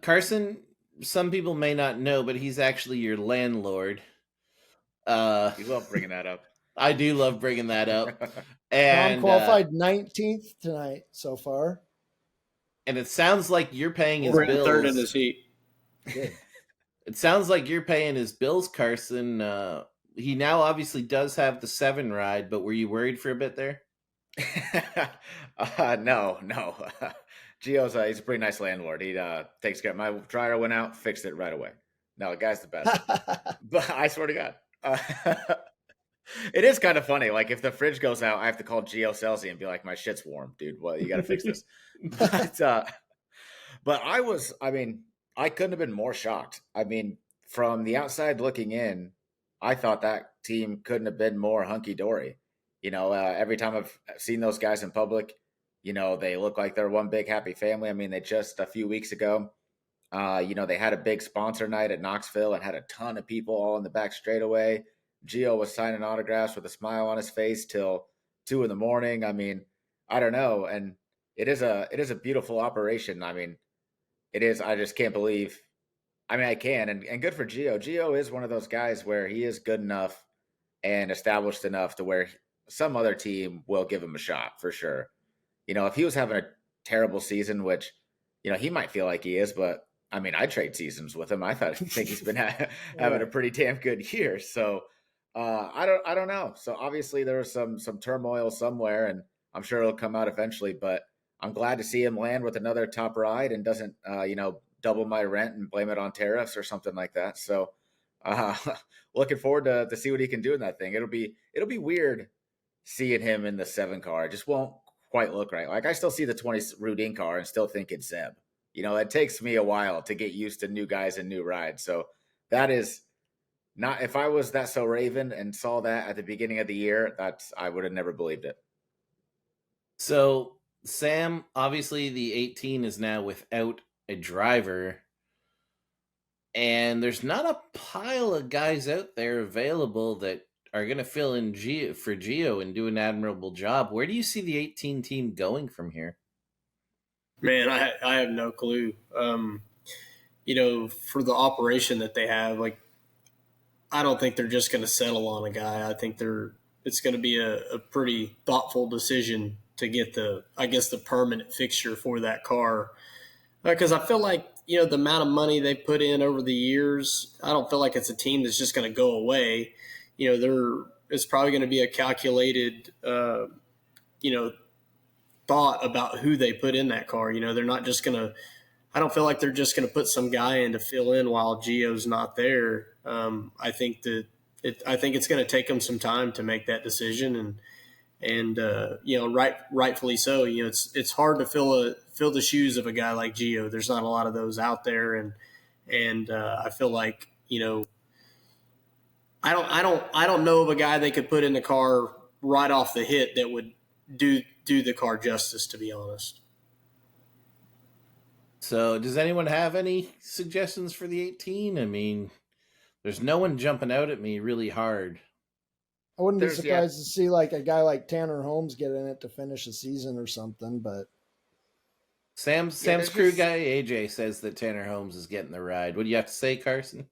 Carson, some people may not know, but he's actually your landlord. You love bringing that up. I do love bringing that up. And Tom qualified 19th tonight so far. And it sounds like you're paying his bills. Third in his heat. Good. It sounds like you're paying his bills, Carson. He now obviously does have the 7 ride, but were you worried for a bit there? No. Gio's he's a pretty nice landlord. He takes care. My dryer went out, fixed it right away. No, the guy's the best. But I swear to God, it is kind of funny. Like if the fridge goes out, I have to call Gio Scelzi and be like, "My shit's warm, dude. Well, you got to fix this." But I couldn't have been more shocked. I mean, from the outside looking in, I thought that team couldn't have been more hunky dory. Every time I've seen those guys in public, they look like they're one big happy family. I mean, they just a few weeks ago, they had a big sponsor night at Knoxville and had a ton of people all in the back straightaway. Gio was signing autographs with a smile on his face till 2 a.m. I mean, I don't know. And it is a beautiful operation. I mean, it is. I just can't believe. I mean, I can, and good for Gio. Gio is one of those guys where he is good enough and established enough to where some other team will give him a shot for sure. If he was having a terrible season, which, he might feel like he is, but I mean, I trade seasons with him. I think he's been having a pretty damn good year. So I don't know. So obviously there was some turmoil somewhere, and I'm sure it'll come out eventually. But I'm glad to see him land with another top ride and doesn't double my rent and blame it on tariffs or something like that. So looking forward to see what he can do in that thing. It'll be weird seeing him in the 7 car. It just won't quite look right. Like I still see the 20 Rudin car and still think it's Zeb. It takes me a while to get used to new guys and new rides. So that is not, if I was that so Raven and saw that at the beginning of the year, I would have never believed it. So Sam, obviously the 18 is now without a driver, and there's not a pile of guys out there available that are going to fill in for Gio and do an admirable job. Where do you see the 18 team going from here? Man, I have no clue. For the operation that they have, like, I don't think they're just going to settle on a guy. I think it's going to be a pretty thoughtful decision to get the permanent fixture for that car. Because I feel like, the amount of money they put in over the years, I don't feel like it's a team that's just going to go away. It's probably going to be a calculated, thought about who they put in that car. They're not just going to – I don't feel like they're just going to put some guy in to fill in while Gio's not there. I think it's going to take them some time to make that decision, and rightfully so. It's hard to fill the shoes of a guy like Gio. There's not a lot of those out there, and I feel like I don't know of a guy they could put in the car right off the hit that would do the car justice, to be honest. So does anyone have any suggestions for the 18? I mean, there's no one jumping out at me really hard. I wouldn't be surprised to see like a guy like Tanner Holmes get in it to finish the season or something, but Sam's crew guy AJ says that Tanner Holmes is getting the ride. What do you have to say, Carson?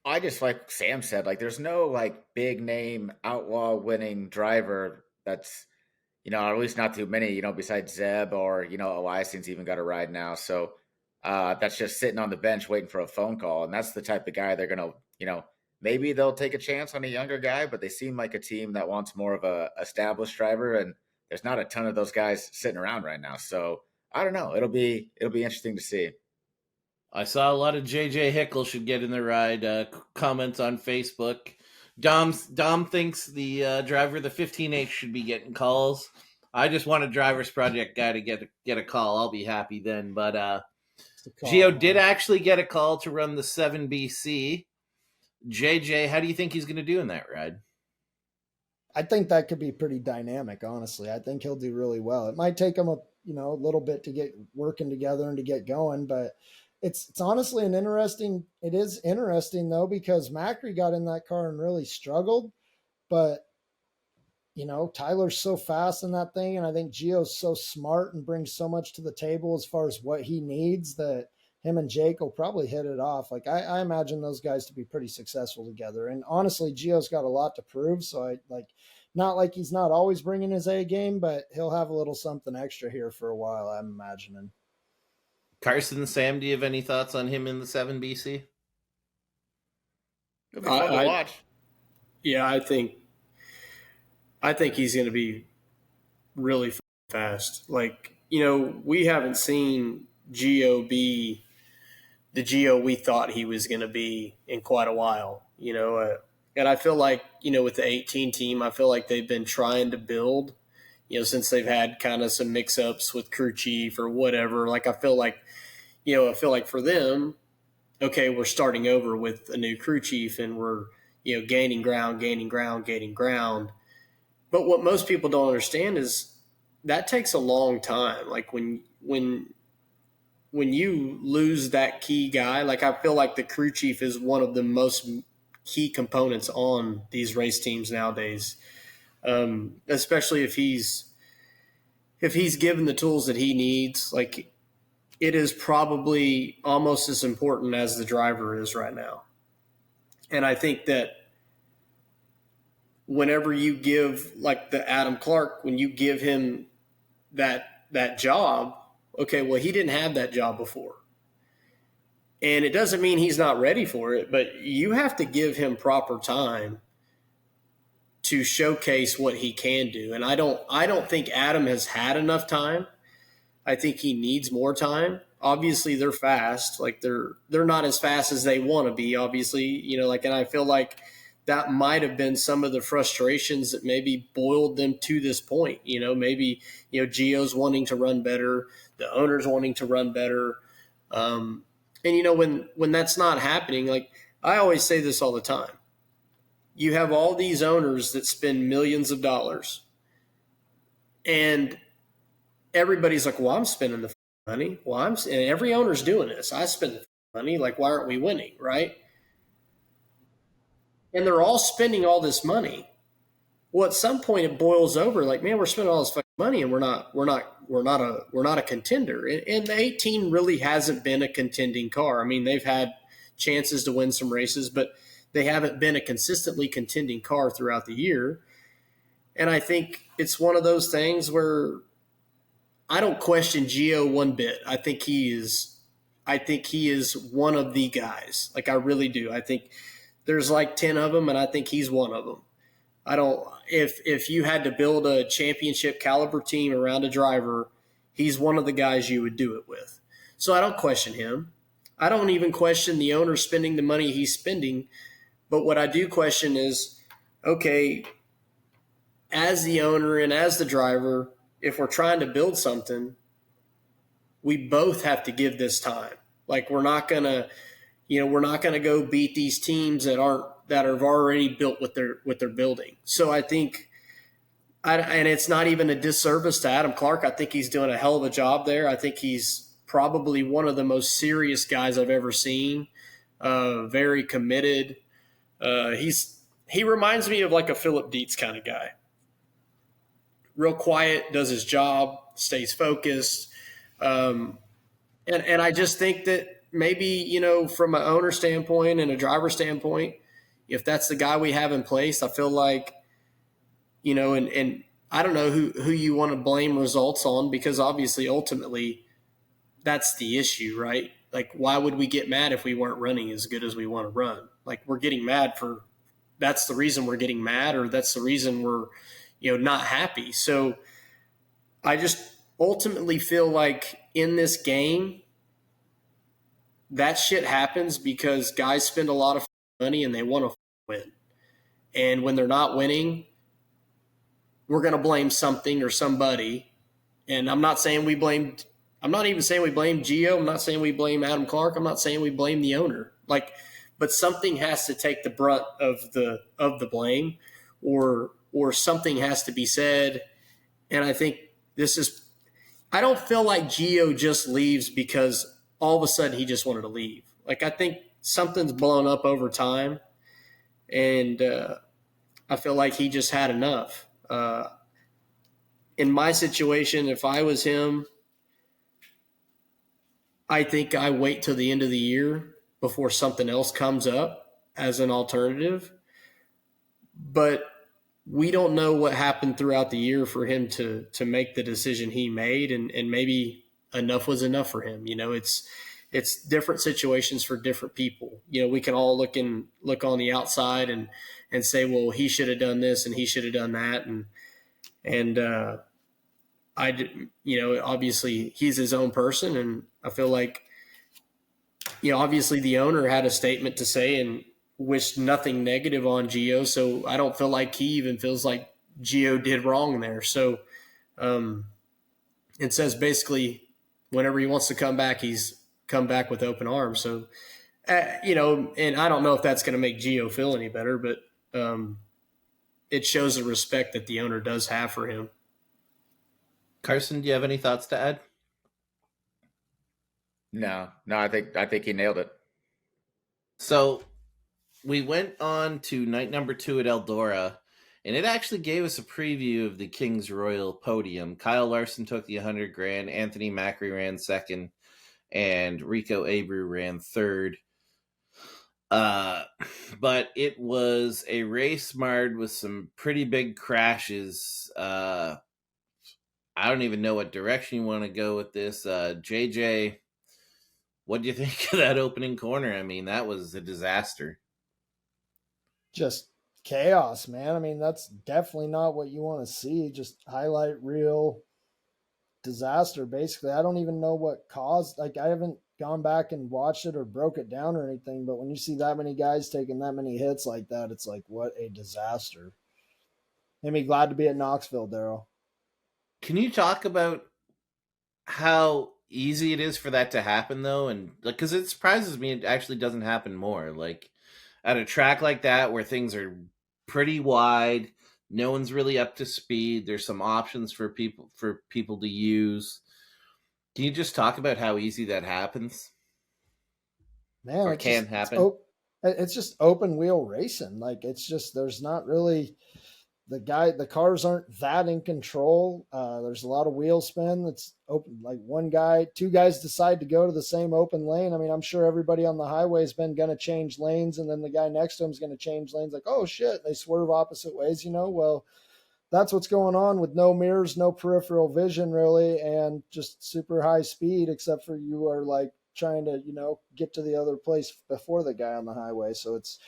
I just, like Sam said, like there's no like big name outlaw winning driver that's, at least not too many, besides Zeb or, Eliason's even got a ride now. So that's just sitting on the bench waiting for a phone call. And that's the type of guy they're going to, maybe they'll take a chance on a younger guy, but they seem like a team that wants more of a established driver. And there's not a ton of those guys sitting around right now. So I don't know. It'll be interesting to see. I saw a lot of JJ Hickle should get in the ride. Comments on Facebook. Dom thinks the driver of the 15H should be getting calls. I just want a driver's project guy to get a call. I'll be happy then. But Gio did actually get a call to run the 7BC. JJ, how do you think he's going to do in that ride? I think that could be pretty dynamic, honestly. I think he'll do really well. It might take him a little bit to get working together and to get going, but it's honestly it is interesting though, because Macri got in that car and really struggled, but Tyler's so fast in that thing. And I think Gio's so smart and brings so much to the table as far as what he needs that him and Jake will probably hit it off. Like I imagine those guys to be pretty successful together. And honestly, Gio's got a lot to prove. So not like he's not always bringing his A game, but he'll have a little something extra here for a while, I'm imagining. Carson, Sam, do you have any thoughts on him in the 7BC? It'll be fun to watch. Yeah, I think he's going to be really fast. Like, we haven't seen Gio be the Gio we thought he was going to be in quite a while, and I feel like, with the 18 team, I feel like they've been trying to build, since they've had kind of some mix ups with crew chief or whatever. Like, I feel like for them, okay, we're starting over with a new crew chief and we're, gaining ground. But what most people don't understand is that takes a long time. Like when you lose that key guy, like I feel like the crew chief is one of the most key components on these race teams nowadays, especially if he's given the tools that he needs. Like, it is probably almost as important as the driver is right now. And I think that whenever you give, like the Adam Clark, when you give him that job, okay, well, he didn't have that job before. And it doesn't mean he's not ready for it, but you have to give him proper time to showcase what he can do. And I don't think Adam has had enough time. I think he needs more time. Obviously, they're fast. Like, they're not as fast as they want to be, obviously, and I feel like that might have been some of the frustrations that maybe boiled them to this point. Maybe, Gio's wanting to run better, the owner's wanting to run better. And, when that's not happening, like I always say this all the time, you have all these owners that spend millions of dollars and everybody's like, well, I'm spending the money. Well, and every owner's doing this. I spend the money. Like, why aren't we winning? Right. And they're all spending all this money. Well, at some point it boils over like, man, we're spending all this fucking money and we're not a contender. And the 18 really hasn't been a contending car. I mean, they've had chances to win some races, but they haven't been a consistently contending car throughout the year. And I think it's one of those things where I don't question Gio one bit. I think he is one of the guys. Like, I really do. I think there's like 10 of them, and I think he's one of them. If you had to build a championship caliber team around a driver, he's one of the guys you would do it with. So I don't question him. I don't even question the owner spending the money he's spending. But what I do question is, okay, as the owner and as the driver, if we're trying to build something, we both have to give this time. Like, we're not gonna go beat these teams that have already built what they're building. So I think, and it's not even a disservice to Adam Clark. I think he's doing a hell of a job there. I think he's probably one of the most serious guys I've ever seen. Very committed. He reminds me of like a Philip Dietz kind of guy. Real quiet, does his job, stays focused. And I just think that maybe, from an owner standpoint and a driver standpoint, if that's the guy we have in place, I feel like, and I don't know who you want to blame results on, because obviously ultimately that's the issue, right? Like, why would we get mad if we weren't running as good as we want to run? Like, we're getting mad that's the reason we're getting mad, or that's the reason we're, not happy. So I just ultimately feel like in this game, that shit happens because guys spend a lot of money and they want to win. And when they're not winning, we're going to blame something or somebody. And I'm not even saying we blame Gio. I'm not saying we blame Adam Clark. I'm not saying we blame the owner. But something has to take the brunt of the blame, or something has to be said. And I think I don't feel like Gio just leaves because all of a sudden he just wanted to leave. Like, I think something's blown up over time, and I feel like he just had enough. In my situation, if I was him, I think I wait till the end of the year before something else comes up as an alternative. But we don't know what happened throughout the year for him to make the decision he made, and maybe enough was enough for him. It's different situations for different people. We can all look on the outside and say, well, he should have done this and he should have done that, and obviously he's his own person, and I feel like, obviously the owner had a statement to say and wished nothing negative on Gio. So I don't feel like he even feels like Gio did wrong there. So it says basically whenever he wants to come back, he's come back with open arms. So, and I don't know if that's going to make Gio feel any better, but it shows the respect that the owner does have for him. Carson, do you have any thoughts to add? No, I think he nailed it. So we went on to night number 2 at Eldora, and it actually gave us a preview of the King's Royal podium. Kyle Larson took the 100 grand, Anthony Macri ran second, and Rico Abreu ran third. But it was a race marred with some pretty big crashes. I don't even know what direction you want to go with this. JJ, what do you think of that opening corner? I mean, that was a disaster. Just chaos, man. I mean, that's definitely not what you want to see. Just highlight reel disaster, basically. I don't even know what caused, like, I haven't gone back and watched it or broke it down or anything, but when you see that many guys taking that many hits like that, it's like, what a disaster. Made me glad to be at Knoxville, Daryl. Can you talk about how easy it is for that to happen, though? And like, because it surprises me it actually doesn't happen more. Like, at a track like that where things are pretty wide, no one's really up to speed, there's some options for people to use. Can you just talk about how easy that happens? Man, or it can just, happen? it's just open wheel racing. Like, it's just, there's not really the cars aren't that in control. There's a lot of wheel spin. That's open. Like, two guys decide to go to the same open lane. I mean, I'm sure everybody on the highway has been going to change lanes, and then the guy next to him is going to change lanes. Like, oh shit, they swerve opposite ways. Well, that's what's going on with no mirrors, no peripheral vision really, and just super high speed, except for you are like trying to, get to the other place before the guy on the highway. So it's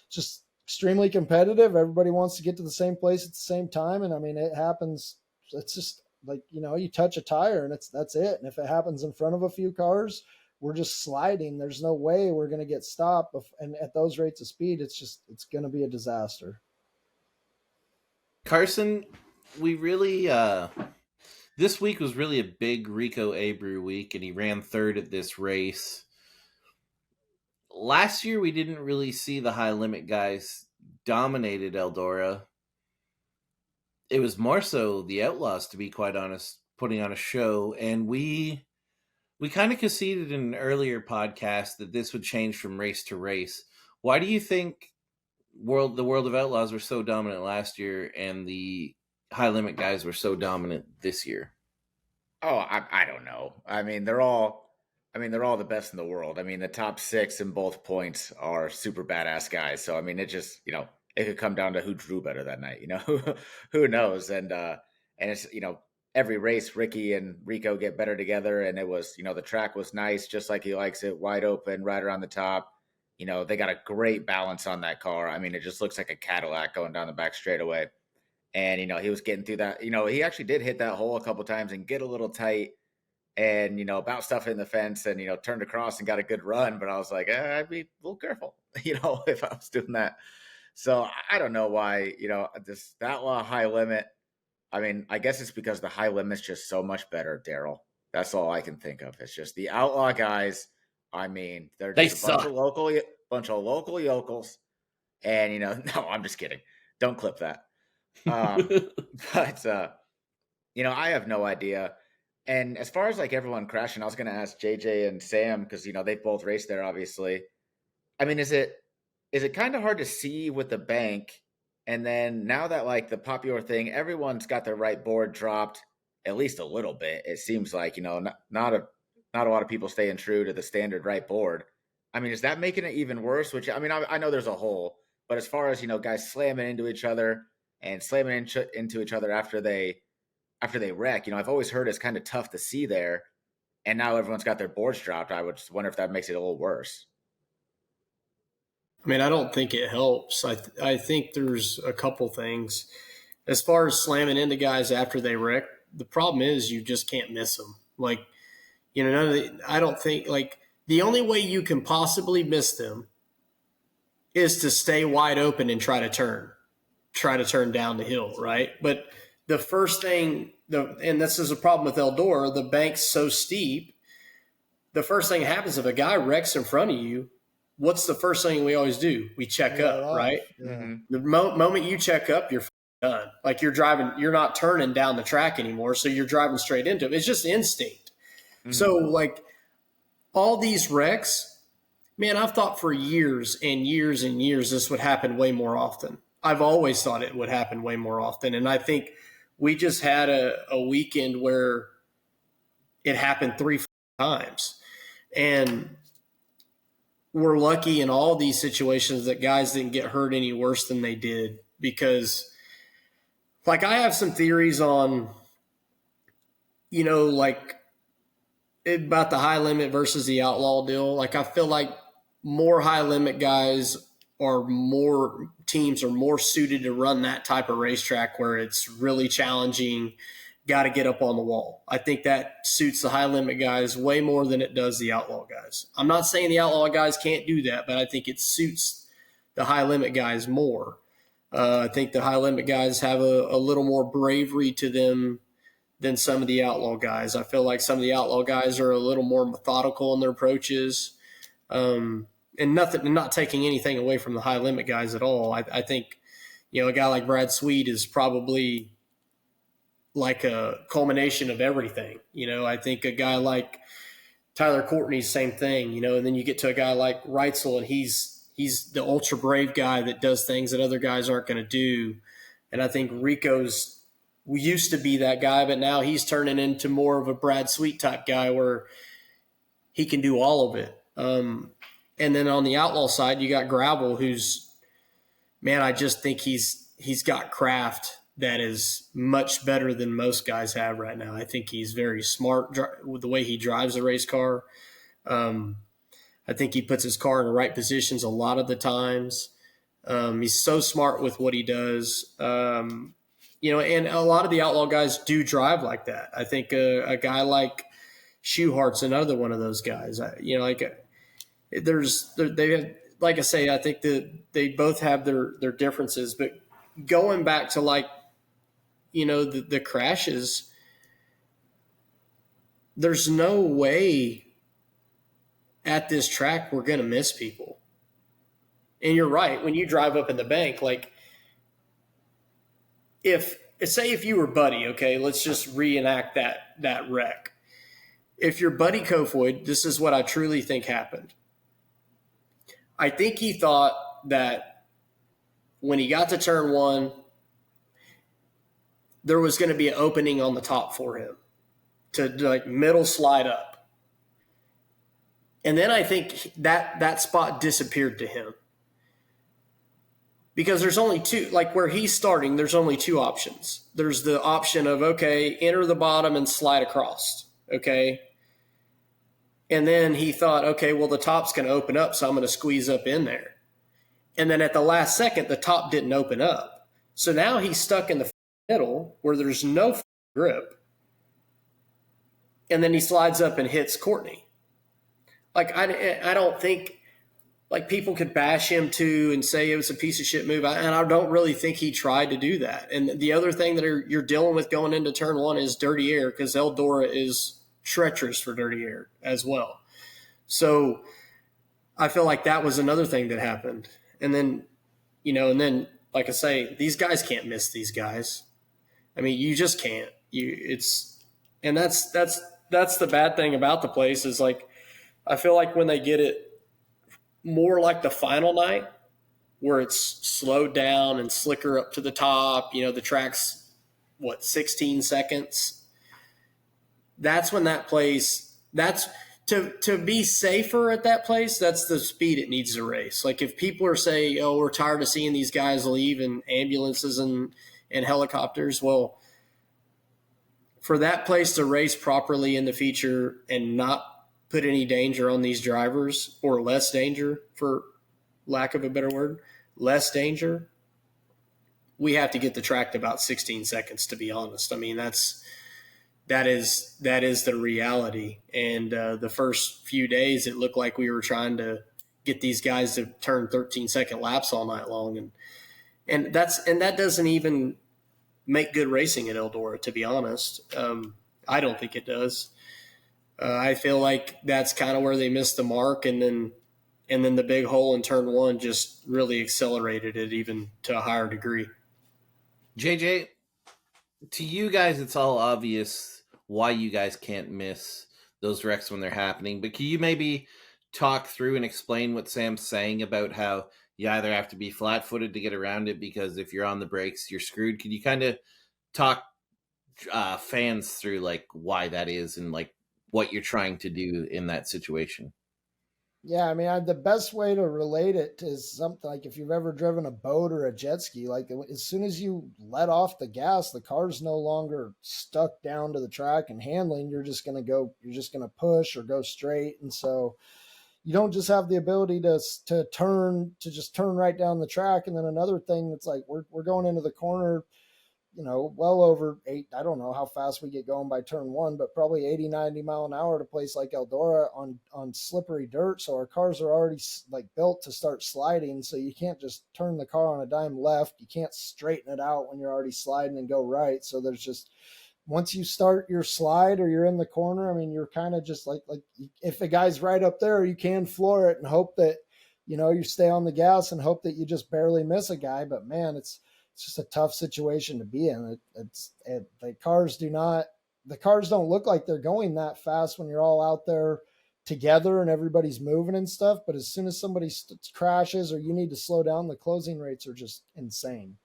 just extremely competitive. Everybody wants to get to the same place at the same time. And I mean, it happens. It's just like, you touch a tire and that's it. And if it happens in front of a few cars, we're just sliding. There's no way we're going to get stopped. And at those rates of speed, it's going to be a disaster. Carson, we really this week was really a big Rico Abreu week, and he ran third at this race. Last year, we didn't really see the high limit guys dominated Eldora. It was more so the Outlaws, to be quite honest, putting on a show, and we kind of conceded in an earlier podcast that this would change from race to race. Why do you think the World of Outlaws were so dominant last year and the high limit guys were so dominant this year? Oh, I don't know. I mean, they're all the best in the world. I mean, the top 6 in both points are super badass guys. So I mean, it just, it could come down to who drew better that night. Who knows? And it's, every race, Ricky and Rico get better together, and it was, the track was nice, just like he likes it, wide open, right around the top. They got a great balance on that car. I mean, it just looks like a Cadillac going down the back straightaway. And, he was getting through that. He actually did hit that hole a couple times and get a little tight and, bounced stuff in the fence and, turned across and got a good run. But I was like, I'd be a little careful, if I was doing that. So I don't know why, this Outlaw high limit. I mean, I guess it's because the high limit's just so much better, Daryl. That's all I can think of. It's just the Outlaw guys. I mean, they're just a bunch of local yokels. And, no, I'm just kidding. Don't clip that. But I have no idea. And as far as like everyone crashing, I was going to ask JJ and Sam because they both raced there, obviously. I mean, is it kind of hard to see with the bank? And then now that like the popular thing, everyone's got their right board dropped at least a little bit. It seems like not a lot of people staying true to the standard right board. I mean, is that making it even worse? Which I mean, I know there's a hole, but as far as guys slamming into each other and slamming into each other after they wreck, I've always heard it's kind of tough to see there. And now everyone's got their boards dropped. I would just wonder if that makes it a little worse. I mean, I don't think it helps. I think there's a couple things. As far as slamming into guys after they wreck, the problem is you just can't miss them. Like, you know, I don't think, like, the only way you can possibly miss them is to stay wide open and try to turn down the hill, right? But the first thing, and this is a problem with Eldora, the bank's so steep, the first thing that happens if a guy wrecks in front of you, what's the first thing we always do? We check up, right? Yeah. Mm-hmm. The moment you check up, you're done. Like, you're not turning down the track anymore, so you're driving straight into it. It's just instinct. Mm-hmm. So, like, all these wrecks, man, I've thought for years and years and years this would happen way more often. I've always thought it would happen way more often. And I think we just had a weekend where it happened 3 times. And we're lucky in all these situations that guys didn't get hurt any worse than they did, because, like, I have some theories on, you know, like, about the high limit versus the outlaw deal. Like, I feel like more high limit guys or more teams are more suited to run that type of racetrack where it's really challenging, got to get up on the wall. I think that suits the high limit guys way more than it does the outlaw guys. I'm not saying the outlaw guys can't do that, but I think it suits the high limit guys more. I think the high limit guys have a little more bravery to them than some of the outlaw guys. I feel like some of the outlaw guys are a little more methodical in their approaches. And not taking anything away from the high limit guys at all. I think, you know, a guy like Brad Sweet is probably like a culmination of everything. You know, I think a guy like Tyler Courtney's same thing, you know, and then you get to a guy like Reitzel, and he's the ultra brave guy that does things that other guys aren't going to do. And I think Rico's used to be that guy, but now he's turning into more of a Brad Sweet type guy where he can do all of it. And then on the outlaw side, you got Gravel, who's, man, I just think he's got craft that is much better than most guys have right now. I think he's very smart with the way he drives a race car. I think he puts his car in the right positions a lot of the times. He's so smart with what he does. You know, and a lot of the outlaw guys do drive like that. I think a guy like Schuhart's another one of those guys. You know, like, they have, like I say, I think that they both have their differences, but going back to, like, you know, the crashes, there's no way at this track we're going to miss people. And you're right. When you drive up in the bank, like, if you were Buddy, okay, let's just reenact that wreck. If you're Buddy Kofoid, this is what I truly think happened. I think he thought that when he got to turn one, there was going to be an opening on the top for him to, like, middle slide up. And then I think that spot disappeared to him. Because there's only two, like where he's starting, there's only two options. There's the option of, okay, enter the bottom and slide across, okay? And then he thought, okay, well, the top's going to open up, so I'm going to squeeze up in there. And then at the last second, the top didn't open up. So now he's stuck in the middle where there's no grip. And then he slides up and hits Courtney. Like, I don't think, like, people could bash him too and say it was a piece of shit move. And I don't really think he tried to do that. And the other thing that you're dealing with going into turn one is dirty air, because Eldora is treacherous for dirty air as well. So I feel like that was another thing that happened. And then, you know, like I say, these guys can't miss these guys. I mean, you just can't. And that's the bad thing about the place is, like, I feel like when they get it more like the final night, where it's slowed down and slicker up to the top, you know, the track's 16 seconds. That's when that place, that's to be safer at that place. That's the speed it needs to race. Like, if people are saying, oh, we're tired of seeing these guys leave in ambulances and helicopters. Well, for that place to race properly in the feature and not put any danger on these drivers, or less danger, for lack of a better word, less danger, we have to get the track to about 16 seconds, to be honest. I mean, that's that is the reality. And the first few days, it looked like we were trying to get these guys to turn 13-second laps all night long, and that doesn't even make good racing at Eldora, to be honest. I don't think it does. I feel like that's kind of where they missed the mark, and then the big hole in turn one just really accelerated it even to a higher degree. JJ, to you guys, it's all obvious why you guys can't miss those wrecks when they're happening. But can you maybe talk through and explain what Sam's saying about how you either have to be flat-footed to get around it, because if you're on the brakes, you're screwed? Can you kind of talk fans through like why that is and like what you're trying to do in that situation? Yeah, I mean, the best way to relate it is something like if you've ever driven a boat or a jet ski, like as soon as you let off the gas, the car's no longer stuck down to the track and handling. You're just going to push or go straight. And so you don't just have the ability to just turn right down the track. And then another thing that's like, we're going into the corner, well over 8, I don't know how fast we get going by turn one, but probably 80, 90 mile an hour to a place like Eldora on slippery dirt. So our cars are already like built to start sliding. So you can't just turn the car on a dime left. You can't straighten it out when you're already sliding and go right. So there's just, once you start your slide or you're in the corner, I mean, you're kind of just like if a guy's right up there, you can floor it and hope that, you stay on the gas and hope that you just barely miss a guy. But man, it's just a tough situation to be in. The cars don't look like they're going that fast when you're all out there together and everybody's moving and stuff. But as soon as somebody crashes or you need to slow down, the closing rates are just insane.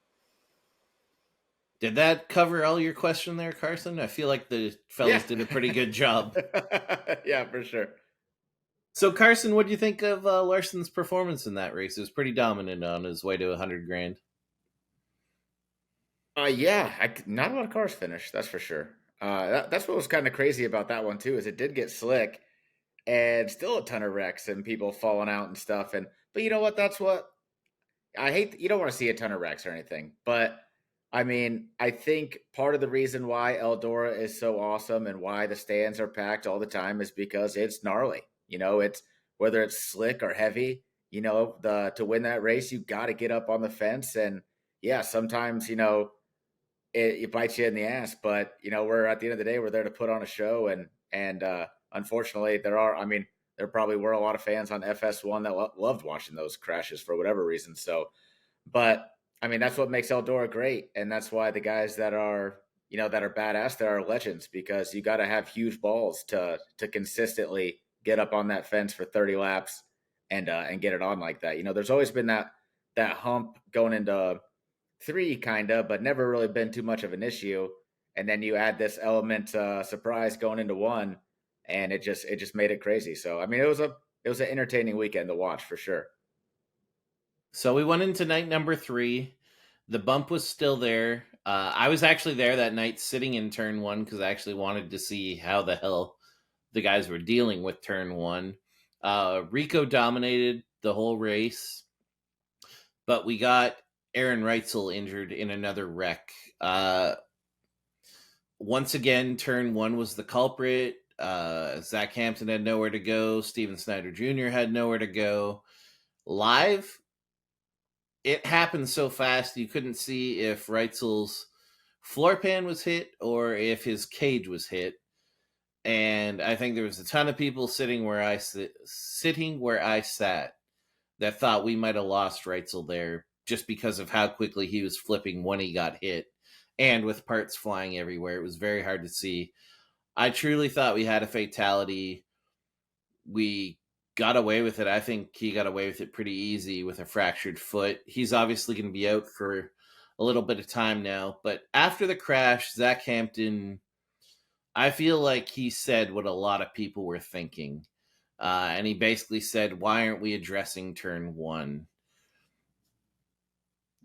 Did that cover all your question there, Carson? I feel like the fellas did a pretty good job. Yeah, for sure. So, Carson, what do you think of Larson's performance in that race? It was pretty dominant on his way to $100,000. Not a lot of cars finished, that's for sure. That's what was kind of crazy about that one too, is it did get slick, and still a ton of wrecks and people falling out and stuff. But you know what? That's what I hate. You don't want to see a ton of wrecks or anything, but I mean, I think part of the reason why Eldora is so awesome and why the stands are packed all the time is because it's gnarly. It's whether it's slick or heavy. To win that race, you got to get up on the fence, and yeah, sometimes it bites you in the ass. But we're at the end of the day, we're there to put on a show, and unfortunately, there probably were a lot of fans on FS1 that loved watching those crashes for whatever reason. So, but I mean, that's what makes Eldora great, and that's why the guys that are badass, that are legends, because you got to have huge balls to consistently get up on that fence for 30 laps and get it on like that. There's always been that hump going into 3 kind of, but never really been too much of an issue. And then you add this element surprise going into 1, and it just made it crazy. So I mean, it was an entertaining weekend to watch for sure. So we went into night number 3. The bump was still there. I was actually there that night sitting in turn 1 because I actually wanted to see how the hell the guys were dealing with turn 1. Rico dominated the whole race, but we got Aaron Reitzel injured in another wreck. Once again, turn 1 was the culprit. Zach Hampton had nowhere to go. Steven Snyder Jr. had nowhere to go. Live, it happened so fast you couldn't see if Reitzel's floor pan was hit or if his cage was hit. And I think there was a ton of people sitting where I sat that thought we might have lost Reitzel there just because of how quickly he was flipping when he got hit, and with parts flying everywhere. It was very hard to see. I truly thought we had a fatality. We got away with it. I think he got away with it pretty easy with a fractured foot. He's obviously going to be out for a little bit of time now. But after the crash, Zach Hampton, I feel like he said what a lot of people were thinking. And he basically said, why aren't we addressing turn 1?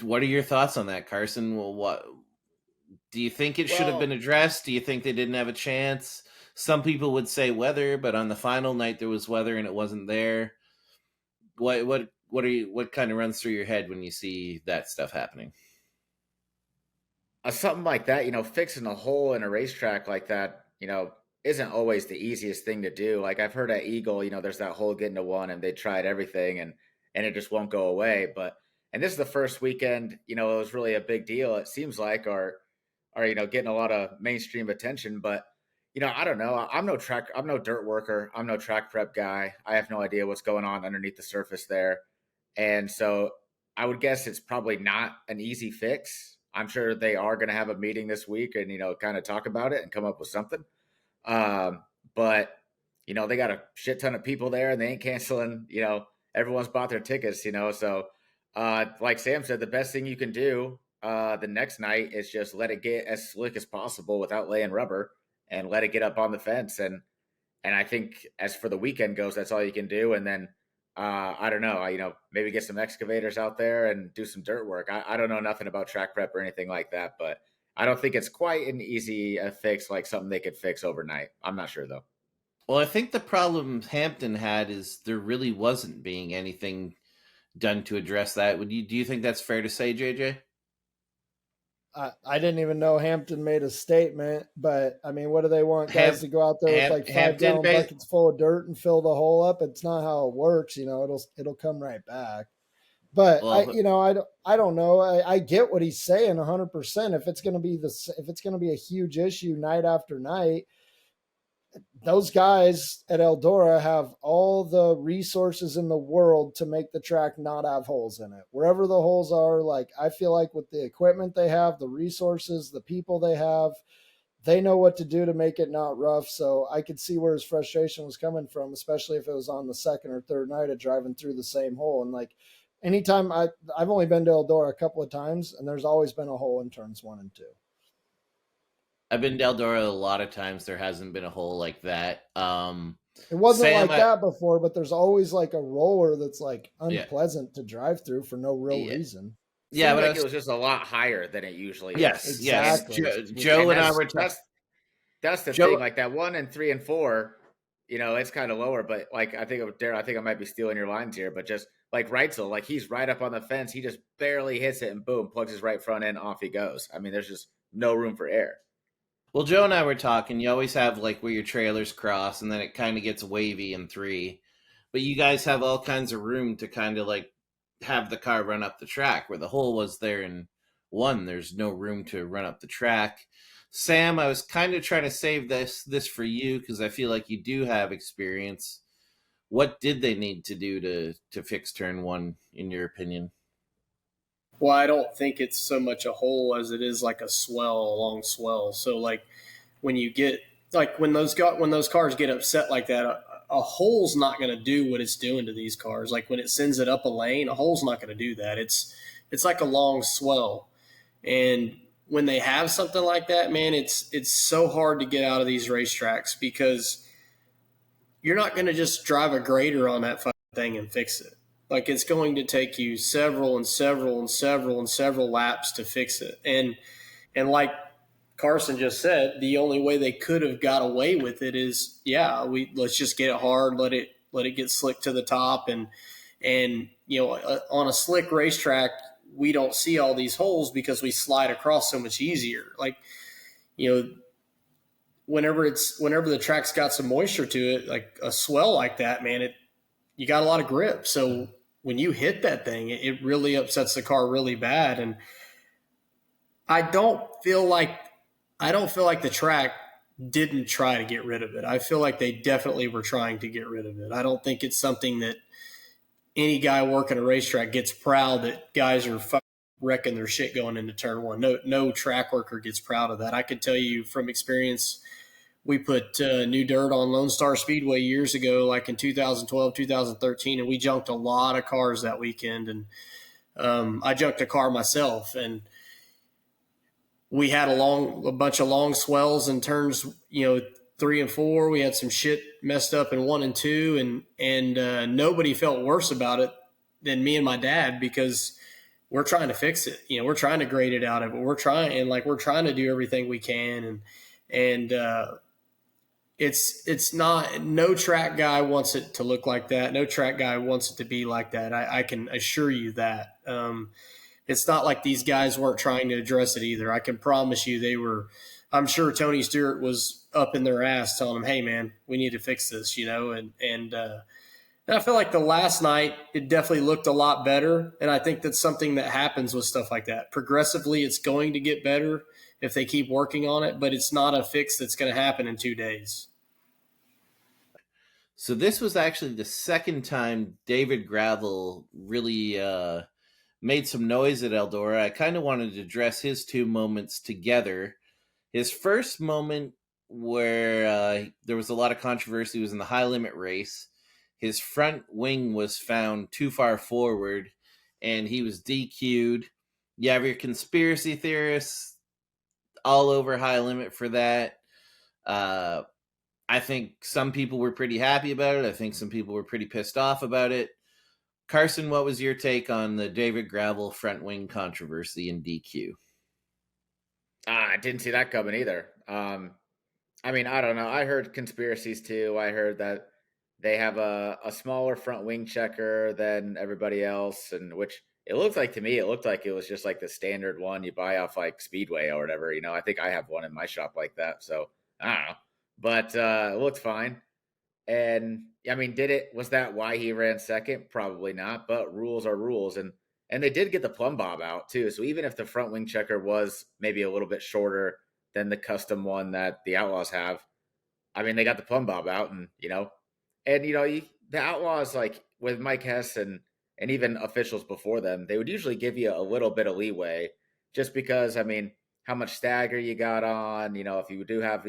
What are your thoughts on that, Carson? Well, what do you think it should have been addressed? Do you think they didn't have a chance? Some people would say weather, but on the final night there was weather and it wasn't there. What kind of runs through your head when you see that stuff happening? Something like that, fixing a hole in a racetrack like that, isn't always the easiest thing to do. Like I've heard at Eagle, there's that whole getting to one and they tried everything and it just won't go away. And this is the first weekend, it was really a big deal. It seems like, or getting a lot of mainstream attention, but I don't know. I'm no dirt worker. I'm no track prep guy. I have no idea what's going on underneath the surface there. And so I would guess it's probably not an easy fix. I'm sure they are going to have a meeting this week and, kind of talk about it and come up with something. But they got a shit ton of people there and they ain't canceling, everyone's bought their tickets, so, like Sam said, the best thing you can do, the next night is just let it get as slick as possible without laying rubber and let it get up on the fence. And I think as for the weekend goes, that's all you can do. And then, I don't know, maybe get some excavators out there and do some dirt work. I don't know nothing about track prep or anything like that, but I don't think it's quite an easy fix, like something they could fix overnight. I'm not sure though. Well, I think the problem Hampton had is there really wasn't being anything done to address that. Do you think that's fair to say, JJ? I didn't even know Hampton made a statement, but I mean, what do they want guys to go out there with like 5-gallon buckets full of dirt and fill the hole up? It's not how it works. It'll come right back. But I don't know. I get what he's saying 100%. If it's going to be a huge issue night after night, those guys at Eldora have all the resources in the world to make the track not have holes in it. Wherever the holes are, like I feel like with the equipment they have, the resources, the people they have, they know what to do to make it not rough. So I could see where his frustration was coming from, especially if it was on the second or third night of driving through the same hole. And like anytime I've only been to Eldora a couple of times, and there's always been a hole in turns 1 and 2. I've been to Eldora a lot of times. There hasn't been a hole like that. It wasn't that before, but there's always like a roller that's like unpleasant to drive through for no real reason. Yeah, but it was just a lot higher than it usually is. Exactly. Yes. Joe and I were talking. That's the thing. Like that 1 and 3 and 4, it's kind of lower. But like I think of Daryl, I think I might be stealing your lines here, but just like Reitzel, like he's right up on the fence. He just barely hits it and boom, plugs his right front end, off he goes. I mean, there's just no room for air. Well, Joe and I were talking. You always have like where your trailers cross, and then it kind of gets wavy in 3. But you guys have all kinds of room to kind of like have the car run up the track. Where the hole was there in 1, there's no room to run up the track. Sam, I was kind of trying to save this for you because I feel like you do have experience. What did they need to do to fix turn 1, in your opinion? Well, I don't think it's so much a hole as it is like a long swell. So like when you get like when those cars get upset like that, a hole's not going to do what it's doing to these cars. Like when it sends it up a lane, a hole's not going to do that. It's like a long swell. And when they have something like that, man, it's so hard to get out of these racetracks because you're not going to just drive a grader on that fucking thing and fix it. Like it's going to take you several laps to fix it. And like Carson just said, the only way they could have got away with it is, let's just get it hard, let it get slick to the top. And on a slick racetrack, we don't see all these holes because we slide across so much easier. Like, whenever the track's got some moisture to it, like a swell like that, man, you got a lot of grip. So when you hit that thing, it really upsets the car really bad. And I don't feel like the track didn't try to get rid of it. I feel like they definitely were trying to get rid of it. I don't think it's something that any guy working a racetrack gets proud that guys are fucking wrecking their shit going into turn 1. No track worker gets proud of that. I could tell you from experience, we put new dirt on Lone Star Speedway years ago, like in 2012, 2013, and we junked a lot of cars that weekend. And I junked a car myself, and we had a bunch of long swells in turns, 3 and 4. We had some shit messed up in 1 and 2, and nobody felt worse about it than me and my dad because we're trying to fix it. We're trying to grade it out of it. We're trying to do everything we can, and it's not, no track guy wants it to look like that. No track guy wants it to be like that. I can assure you that. It's not like these guys weren't trying to address it either. I can promise you they were. I'm sure Tony Stewart was up in their ass telling them, hey, man, we need to fix this, and I feel like the last night, it definitely looked a lot better. And I think that's something that happens with stuff like that. Progressively, it's going to get better if they keep working on it, but it's not a fix that's going to happen in 2 days. So this was actually the second time David Gravel really made some noise at Eldora. I kind of wanted to address his two moments together. His first moment where there was a lot of controversy was in the high limit race. His front wing was found too far forward, and he was DQ'd. You have your conspiracy theorists all over high limit for that. I think some people were pretty happy about it. I think some people were pretty pissed off about it. Carson, what was your take on the David Gravel front wing controversy in DQ? I didn't see that coming either. I mean, I don't know. I heard conspiracies too. I heard that they have a smaller front wing checker than everybody else, and which it looked like to me, it looked like it was just like the standard one you buy off like Speedway or whatever. I think I have one in my shop like that. So I don't know, but it looked fine. And I mean, was that why he ran second? Probably not, but rules are rules. And they did get the plumb bob out too. So even if the front wing checker was maybe a little bit shorter than the custom one that the Outlaws have, I mean, they got the plumb bob out, and the Outlaws, like with Mike Hess and even officials before them, they would usually give you a little bit of leeway just because, I mean, how much stagger you got on, if you do have,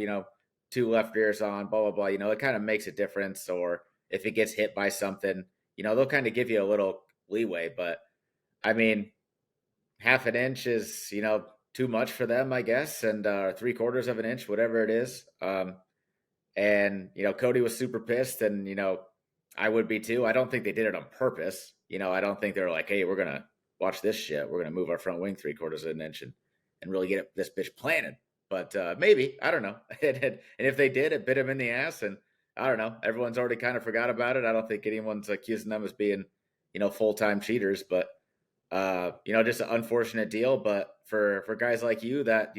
two left rears on, blah, blah, blah, it kind of makes a difference. Or if it gets hit by something, they'll kind of give you a little leeway. But I mean, half an inch is, too much for them, I guess. And 3/4 of an inch, whatever it is. And, Cody was super pissed, and, I would be too. I don't think they did it on purpose. I don't think they're like, hey, we're going to watch this shit. We're going to move our front wing 3/4 of an inch and really get this bitch planted. But maybe, I don't know. And if they did, it bit him in the ass. And I don't know. Everyone's already kind of forgot about it. I don't think anyone's accusing them as being, full-time cheaters. But, just an unfortunate deal. But for guys like you that,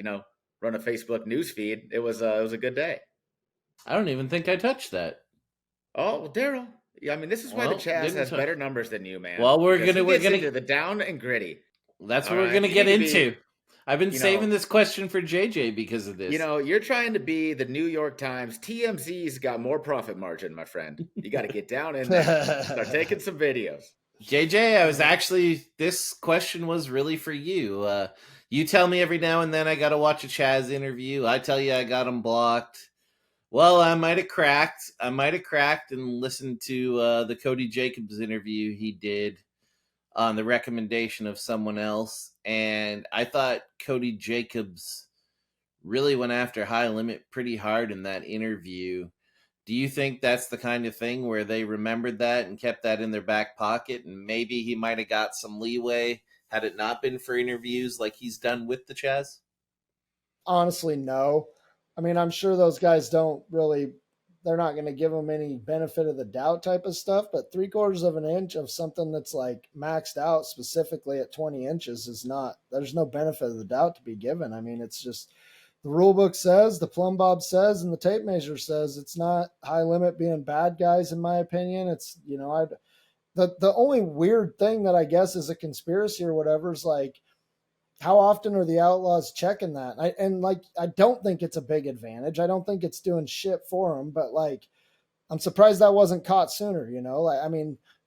run a Facebook news feed, it was a good day. I don't even think I touched that. Oh, well, Daryl. Yeah, I mean, this is why the Chaz has better numbers than you, man. Well, we're gonna into the down and gritty. That's what we're gonna get into. I've been saving this question for JJ because of this. You're trying to be the New York Times. TMZ's got more profit margin, my friend. You got to get down in there. Start taking some videos. JJ, this question was really for you. You tell me every now and then I got to watch a Chaz interview. I tell you I got him blocked. Well, I might have cracked and listened to the Cody Jacobs interview he did on the recommendation of someone else. And I thought Cody Jacobs really went after High Limit pretty hard in that interview. Do you think that's the kind of thing where they remembered that and kept that in their back pocket, and maybe he might have got some leeway had it not been for interviews like he's done with the Chaz? Honestly, no. I mean, I'm sure those guys they're not going to give them any benefit of the doubt type of stuff, but 3/4 of an inch of something that's like maxed out specifically at 20 inches there's no benefit of the doubt to be given. I mean, it's just the rule book says, the plumb bob says, and the tape measure says. It's not High Limit being bad guys, in my opinion. It's, the only weird thing that I guess is a conspiracy or whatever is like, how often are the Outlaws checking that? I don't think it's a big advantage. I don't think it's doing shit for them, but like, I'm surprised that wasn't caught sooner.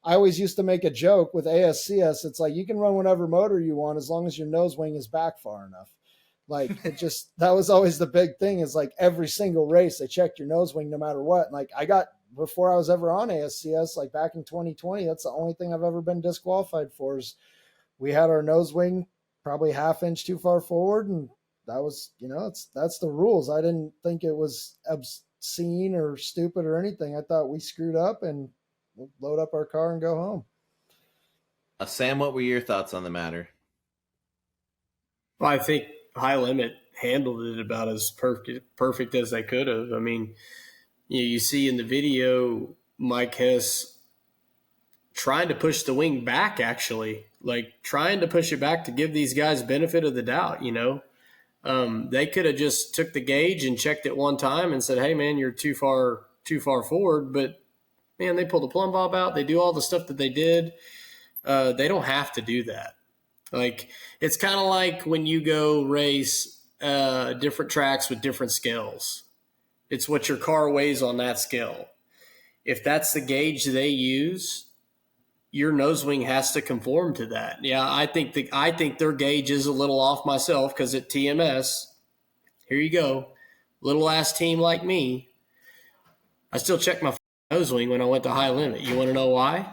I always used to make a joke with ASCS. It's like, you can run whatever motor you want as long as your nose wing is back far enough. Like, that was always the big thing, is like every single race, they checked your nose wing no matter what. And like, before I was ever on ASCS, like back in 2020, that's the only thing I've ever been disqualified for, is we had our nose wing probably half inch too far forward, and that was, that's the rules. I didn't think it was obscene or stupid or anything. I thought we screwed up and we'll load up our car and go home. Sam, what were your thoughts on the matter? Well, I think High Limit handled it about as perfect as they could have. I mean, you see in the video Mike Hess trying to push the wing back, actually, like trying to push it back to give these guys benefit of the doubt, They could have just took the gauge and checked it one time and said, "Hey, man, you're too far forward." But man, they pulled the plumb bob out. They do all the stuff that they did. They don't have to do that. Like, it's kind of like when you go race different tracks with different scales. It's what your car weighs on that scale. If that's the gauge they use, your nose wing has to conform to that. Yeah, I think their gauge is a little off myself because at TMS, here you go, little ass team like me, I still check my nose wing when I went to high limit. You want to know why?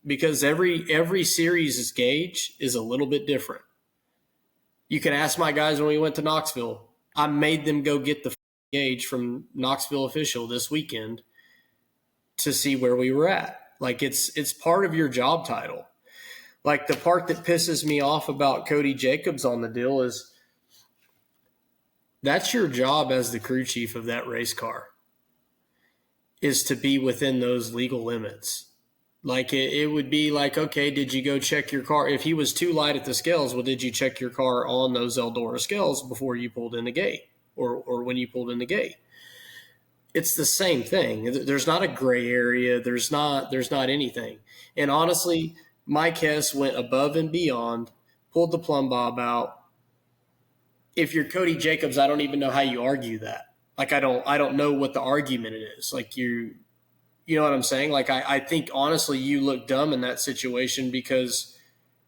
Because every series' gauge is a little bit different. You can ask my guys when we went to Knoxville. I made them go get the gauge from Knoxville Official this weekend to see where we were at. Like, it's part of your job title. Like, the part that pisses me off about Cody Jacobs on the deal is that's your job as the crew chief of that race car, is to be within those legal limits. Like, it would be like, okay, did you go check your car? If he was too light at the scales, well, did you check your car on those Eldora scales before you pulled in the gate or when you pulled in the gate? It's the same thing. There's not a gray area. There's not anything. And honestly, Mike Hess went above and beyond, pulled the plumb bob out. If you're Cody Jacobs, I don't even know how you argue that. Like, I don't know what the argument is. Like, you know what I'm saying? Like, I think honestly you look dumb in that situation because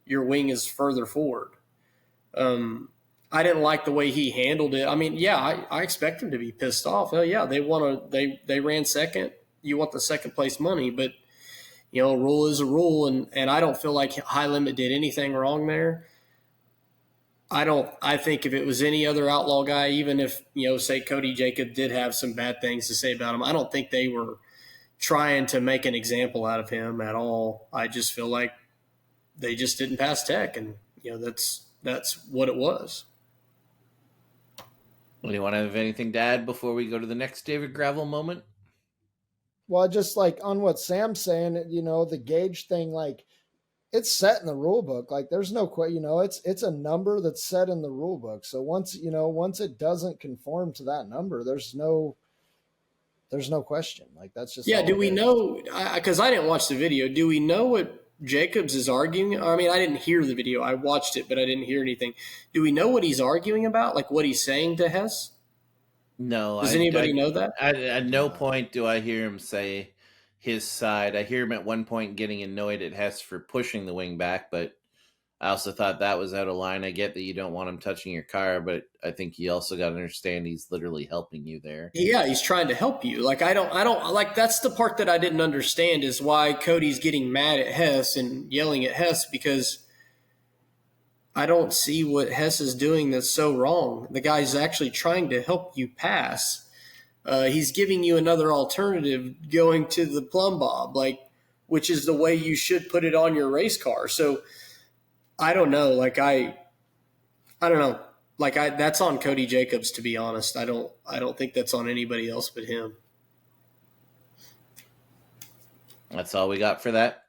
your wing is further forward. I didn't like the way he handled it. I mean, yeah, I expect him to be pissed off. Hell yeah, they ran second. You want the second place money, but you know, a rule is a rule, and I don't feel like High Limit did anything wrong there. I think if it was any other outlaw guy, even if, you know, say Cody Jacob did have some bad things to say about him, I don't think they were trying to make an example out of him at all. I just feel like they just didn't pass tech, and you know, that's what it was. Do you want to have anything to add before we go to the next David Gravel moment? Well, just like on what Sam's saying, you know, the gauge thing, like, it's set in the rule book. Like, there's no question, you know, it's a number that's set in the rule book. So once it doesn't conform to that number, there's no question. Like, that's just, yeah. Do we know, because I didn't watch the video, do we know what Jacobs is arguing? I mean, I didn't hear the video. I watched it, but I didn't hear anything. Do we know what he's arguing about? Like, what he's saying to Hess? No. Does anybody know that? At no point do I hear him say his side. I hear him at one point getting annoyed at Hess for pushing the wing back, but I also thought that was out of line. I get that you don't want him touching your car, but I think you also got to understand he's literally helping you there. Yeah, he's trying to help you. Like, I don't like, that's the part that I didn't understand, is why Cody's getting mad at Hess and yelling at Hess, because I don't see what Hess is doing that's so wrong. The guy's actually trying to help you pass. He's giving you another alternative, going to the plumb bob, like, which is the way you should put it on your race car. So I don't know. Like, I don't know. Like, that's on Cody Jacobs, to be honest. I don't think that's on anybody else but him. That's all we got for that.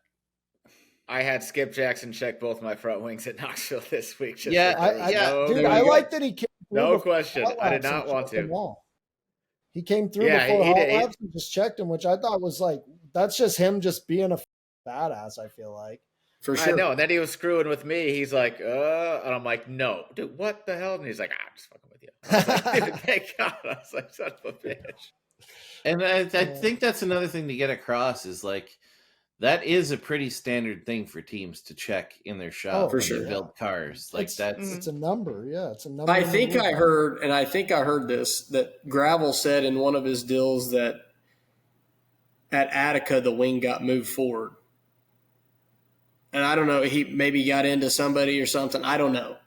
I had Skip Jackson check both my front wings at Knoxville this week. Dude, I like that he came through. No question. I did not want to. He came through before hot laps and just checked him, which I thought was like, that's just him just being a badass, I feel like. For sure. I know. And then he was screwing with me. He's like, and I'm like, no, dude, what the hell? And he's like, I'm just fucking with you. I was like, dude, thank God. I was like, son of a bitch. And I think that's another thing to get across is, like, that is a pretty standard thing for teams to check in their shop when they build cars. Like, it's a number. Yeah, it's a number. I think I heard this, that Gravel said in one of his deals that at Attica the wing got moved forward. And I don't know, he maybe got into somebody or something. I don't know.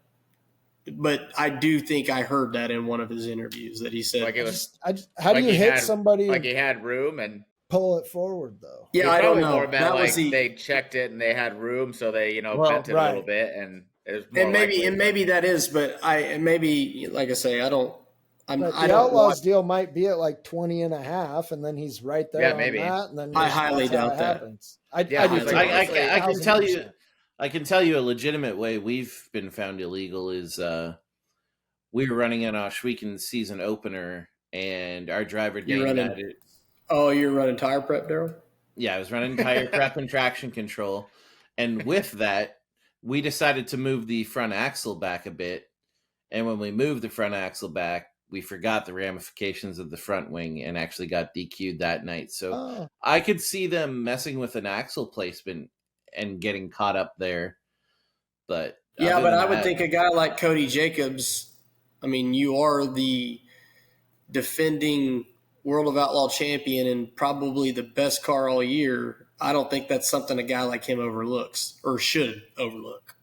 But I do think I heard that in one of his interviews, that he said, like, it was, how do you hit somebody? Like, he had room and pull it forward, though. Yeah, I don't know. That was they checked it and they had room, so they, bent it a little bit, and it was more maybe that is, but maybe, like I say, I don't. The Outlaws deal might be at like 20 and a half, and then he's right there on that. And then I highly doubt that. Happens. I can tell you a legitimate way we've been found illegal is we were running an Oshweekend season opener, and our driver You're Dane running. got it. Oh, you're running tire prep, Daryl? Yeah, I was running tire prep and traction control, and with that, we decided to move the front axle back a bit. And when we moved the front axle back, we forgot the ramifications of the front wing and actually got DQ'd that night. So Oh, I could see them messing with an axle placement and getting caught up there. But Yeah, other but than I would that, think a guy like Cody Jacobs, I mean, you are the defending World of Outlaw champion and probably the best car all year. I don't think that's something a guy like him overlooks or should overlook.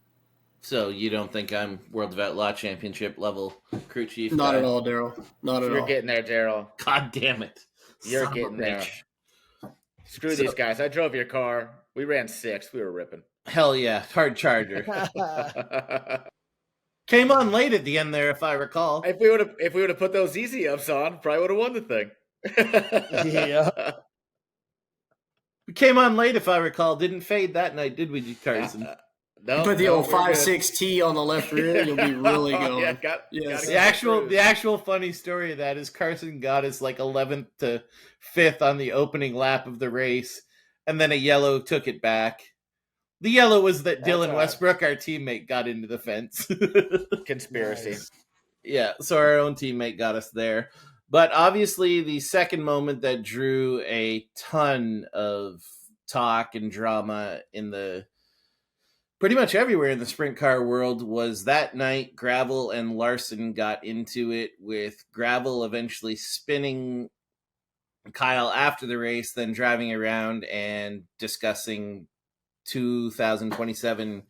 so you don't think I'm World of Outlaw Championship level crew chief Not guy? at all, Daryl. Not at You're all. getting there, Daryl. God damn it. You're Son of a getting there. bitch. Screw So- these guys. I drove your car. We ran 6. We were ripping. Hell yeah, hard charger. Came on late at the end there, if I recall. If we would have put those easy ups on, probably would have won the thing. Yeah. We came on late, if I recall. Didn't fade that night, did we, Carson? No, Put the no, old we're good. 5.6T on the left rear, you'll be really going. Yeah, got Yes. The actual funny story of that is Carson got us like 11th to 5th on the opening lap of the race, and then a yellow took it back. The yellow was that That's Dylan all right. Westbrook, our teammate, got into the fence. Conspiracy. Nice. Yeah, so our own teammate got us there. But obviously, the second moment that drew a ton of talk and drama in the pretty much everywhere in the sprint car world was that night Gravel and Larson got into it, with Gravel eventually spinning Kyle after the race, then driving around and discussing 2027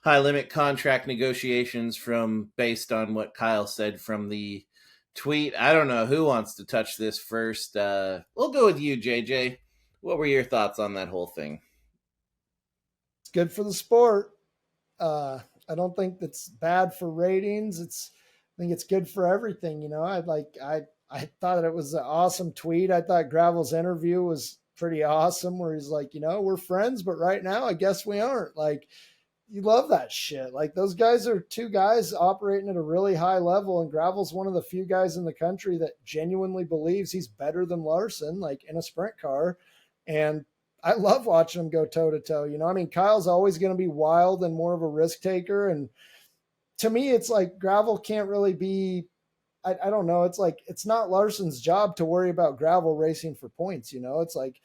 high limit contract negotiations from based on what Kyle said from the tweet. I don't know who wants to touch this first. We'll go with you, JJ. What were your thoughts on that whole thing? It's good for the sport. I don't think that's bad for ratings. I think it's good for everything. You know, I thought it was an awesome tweet. I thought Gravel's interview was pretty awesome, where he's like, you know, we're friends, but right now I guess we aren't. Like, you love that shit. Like, those guys are two guys operating at a really high level, and Gravel's one of the few guys in the country that genuinely believes he's better than Larson, like in a sprint car. And I love watching him go toe to toe. You know, I mean, Kyle's always going to be wild and more of a risk taker. And to me, it's like Gravel can't really be, I don't know. It's like, it's not Larson's job to worry about Gravel racing for points. You know, it's like,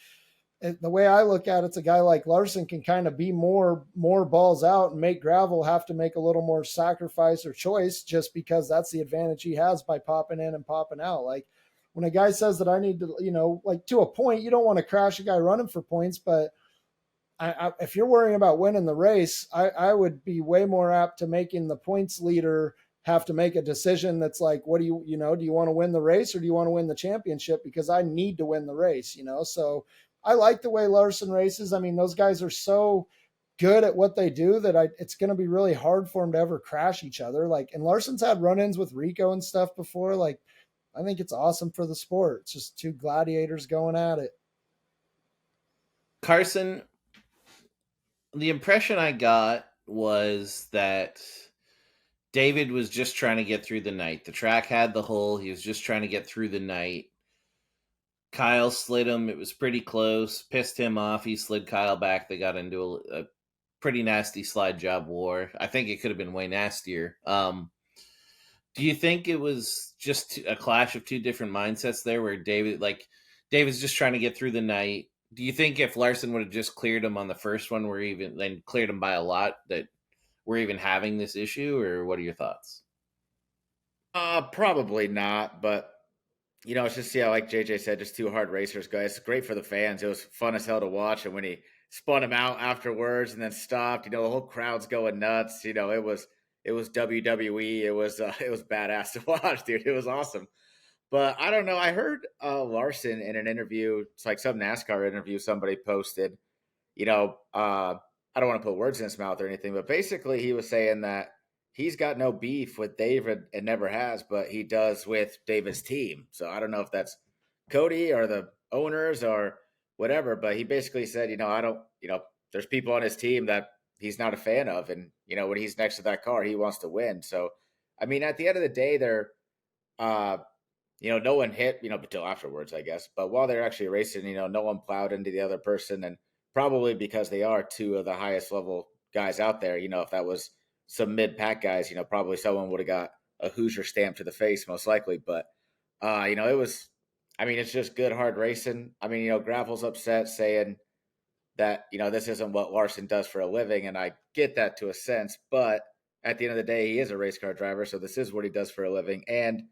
the way I look at it, it's a guy like Larson can kind of be more balls out and make Gravel have to make a little more sacrifice or choice, just because that's the advantage he has by popping in and popping out. Like, when a guy says that I need to, you know, like, to a point, you don't want to crash a guy running for points, but if you're worrying about winning the race, I would be way more apt to making the points leader have to make a decision that's like, what do you want to win the race or do you want to win the championship? Because I need to win the race, you know? So I like the way Larson races. I mean, those guys are so good at what they do that it's going to be really hard for them to ever crash each other. Like, and Larson's had run-ins with Rico and stuff before. Like, I think it's awesome for the sport. It's just two gladiators going at it. Carson, the impression I got was that David was just trying to get through the night. The track had the hole. He was just trying to get through the night. Kyle slid him. It was pretty close. Pissed him off. He slid Kyle back. They got into a pretty nasty slide job war. I think it could have been way nastier. Do you think it was just a clash of two different mindsets there, where David's just trying to get through the night? Do you think if Larson would have just cleared him on the first one, then cleared him by a lot, that we're even having this issue, or what are your thoughts? Probably not, but you know, it's just, yeah, like JJ said, just two hard racers, guys. It's great for the fans. It was fun as hell to watch. And when he spun him out afterwards and then stopped, you know, the whole crowd's going nuts. You know, it was WWE. It was badass to watch, dude. It was awesome. But I don't know. I heard Larson in an interview. It's like some NASCAR interview somebody posted. You know, I don't want to put words in his mouth or anything, but basically he was saying that he's got no beef with David and never has, but he does with David's team. So I don't know if that's Cody or the owners or whatever, but he basically said, there's people on his team that he's not a fan of. And, you know, when he's next to that car, he wants to win. So I mean, at the end of the day, they're, no one hit, until afterwards, I guess. But while they're actually racing, no one plowed into the other person. And probably because they are two of the highest level guys out there, if that was some mid pack guys, probably someone would have got a Hoosier stamp to the face, most likely. But, it was, it's just good, hard racing. Gravel's upset saying that, this isn't what Larson does for a living. And I get that to a sense. But at the end of the day, he is a race car driver. So this is what he does for a living. And,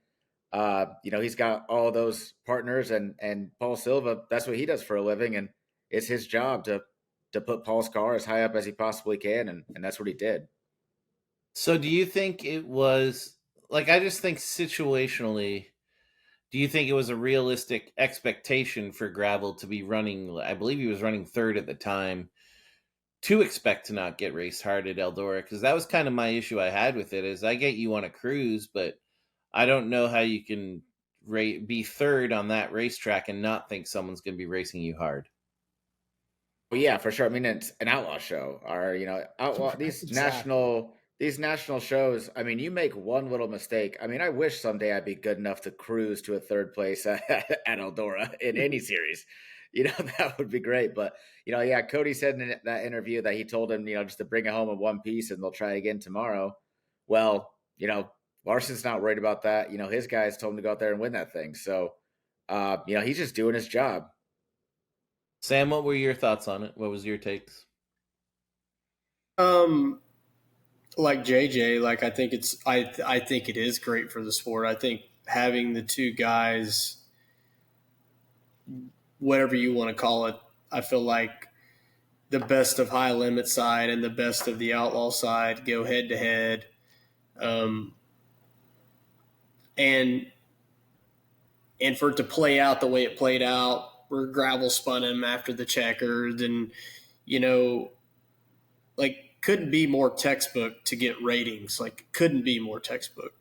he's got all those partners and Paul Silva, that's what he does for a living. And it's his job to put Paul's car as high up as he possibly can. And that's what he did. So do you think it was, I just think situationally, do you think it was a realistic expectation for Gravel to be running, I believe he was running third at the time, to expect to not get raced hard at Eldora? Because that was kind of my issue I had with it, is I get you want to cruise, but I don't know how you can be third on that racetrack and not think someone's going to be racing you hard. Well, yeah, for sure. It's an outlaw show, or outlaw these Exactly. national shows. You make one little mistake. I wish someday I'd be good enough to cruise to a third place at Eldora in any series. That would be great. But yeah, Cody said in that interview that he told him, just to bring it home in one piece, and they'll try again tomorrow. Well, Larson's not worried about that. His guys told him to go out there and win that thing. So, he's just doing his job. Sam, what were your thoughts on it? What was your takes? Like JJ, I think it is great for the sport. I think having the two guys, whatever you want to call it, I feel like the best of high limit side and the best of the outlaw side go head to head. And for it to play out the way it played out, where Gravel spun him after the checkered, and couldn't be more textbook to get ratings. Couldn't be more textbook.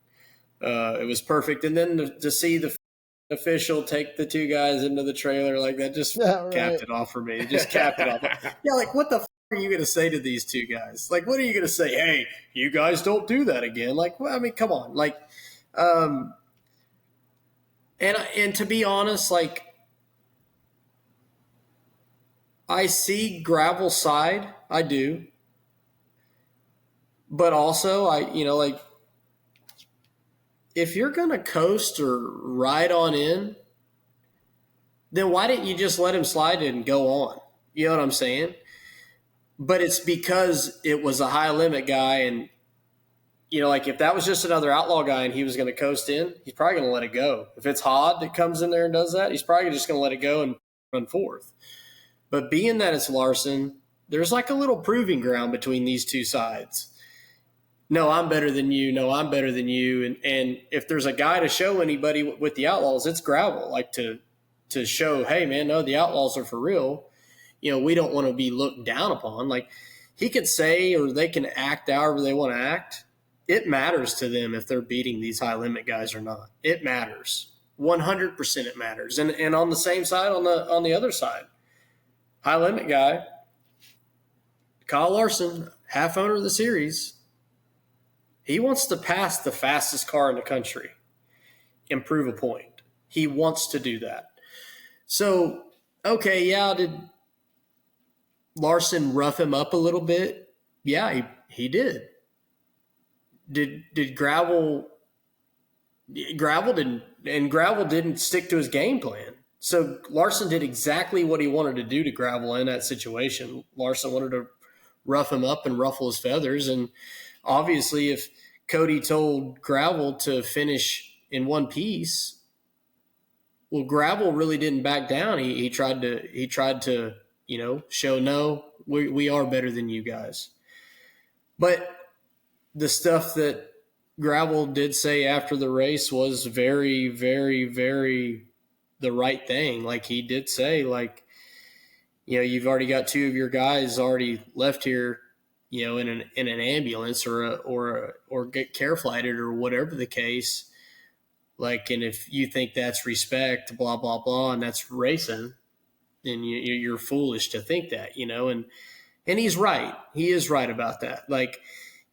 It was perfect. And then to see the official take the two guys into the trailer like that just capped it off for me. It just capped it off. Yeah, what the are you going to say to these two guys? What are you going to say? Hey, you guys don't do that again. Come on. And to be honest, I see Gravel's side. I do. But also, if you're going to coast or ride on in, then why didn't you just let him slide it and go on? You know what I'm saying? But it's because it was a high limit guy. And, if that was just another outlaw guy and he was going to coast in, he's probably going to let it go. If it's Hod that comes in there and does that, he's probably just going to let it go and run fourth. But being that it's Larson, there's a little proving ground between these two sides. No, I'm better than you. No, I'm better than you. And if there's a guy to show anybody with the Outlaws, it's Gravel. To show, hey, man, no, the Outlaws are for real. We don't want to be looked down upon. He could say, or they can act however they want to act. It matters to them if they're beating these high limit guys or not. It matters. 100% it matters. And on the same side, on the other side, high limit guy, Kyle Larson, half owner of the series, he wants to pass the fastest car in the country and prove a point. He wants to do that. So, okay, yeah, did Larson rough him up a little bit? Yeah, he did. Did Gravel didn't stick to his game plan. So Larson did exactly what he wanted to do to Gravel in that situation. Larson wanted to rough him up and ruffle his feathers. And obviously, if Cody told Gravel to finish in one piece, well, Gravel really didn't back down. He tried to show, no, we are better than you guys. But the stuff that Gravel did say after the race was very, very, very the right thing. He did say, you've already got two of your guys already left here, in an ambulance or get care flighted or whatever the case. And if you think that's respect, blah, blah, blah, and that's racing, then you're foolish to think that, and he's right. He is right about that.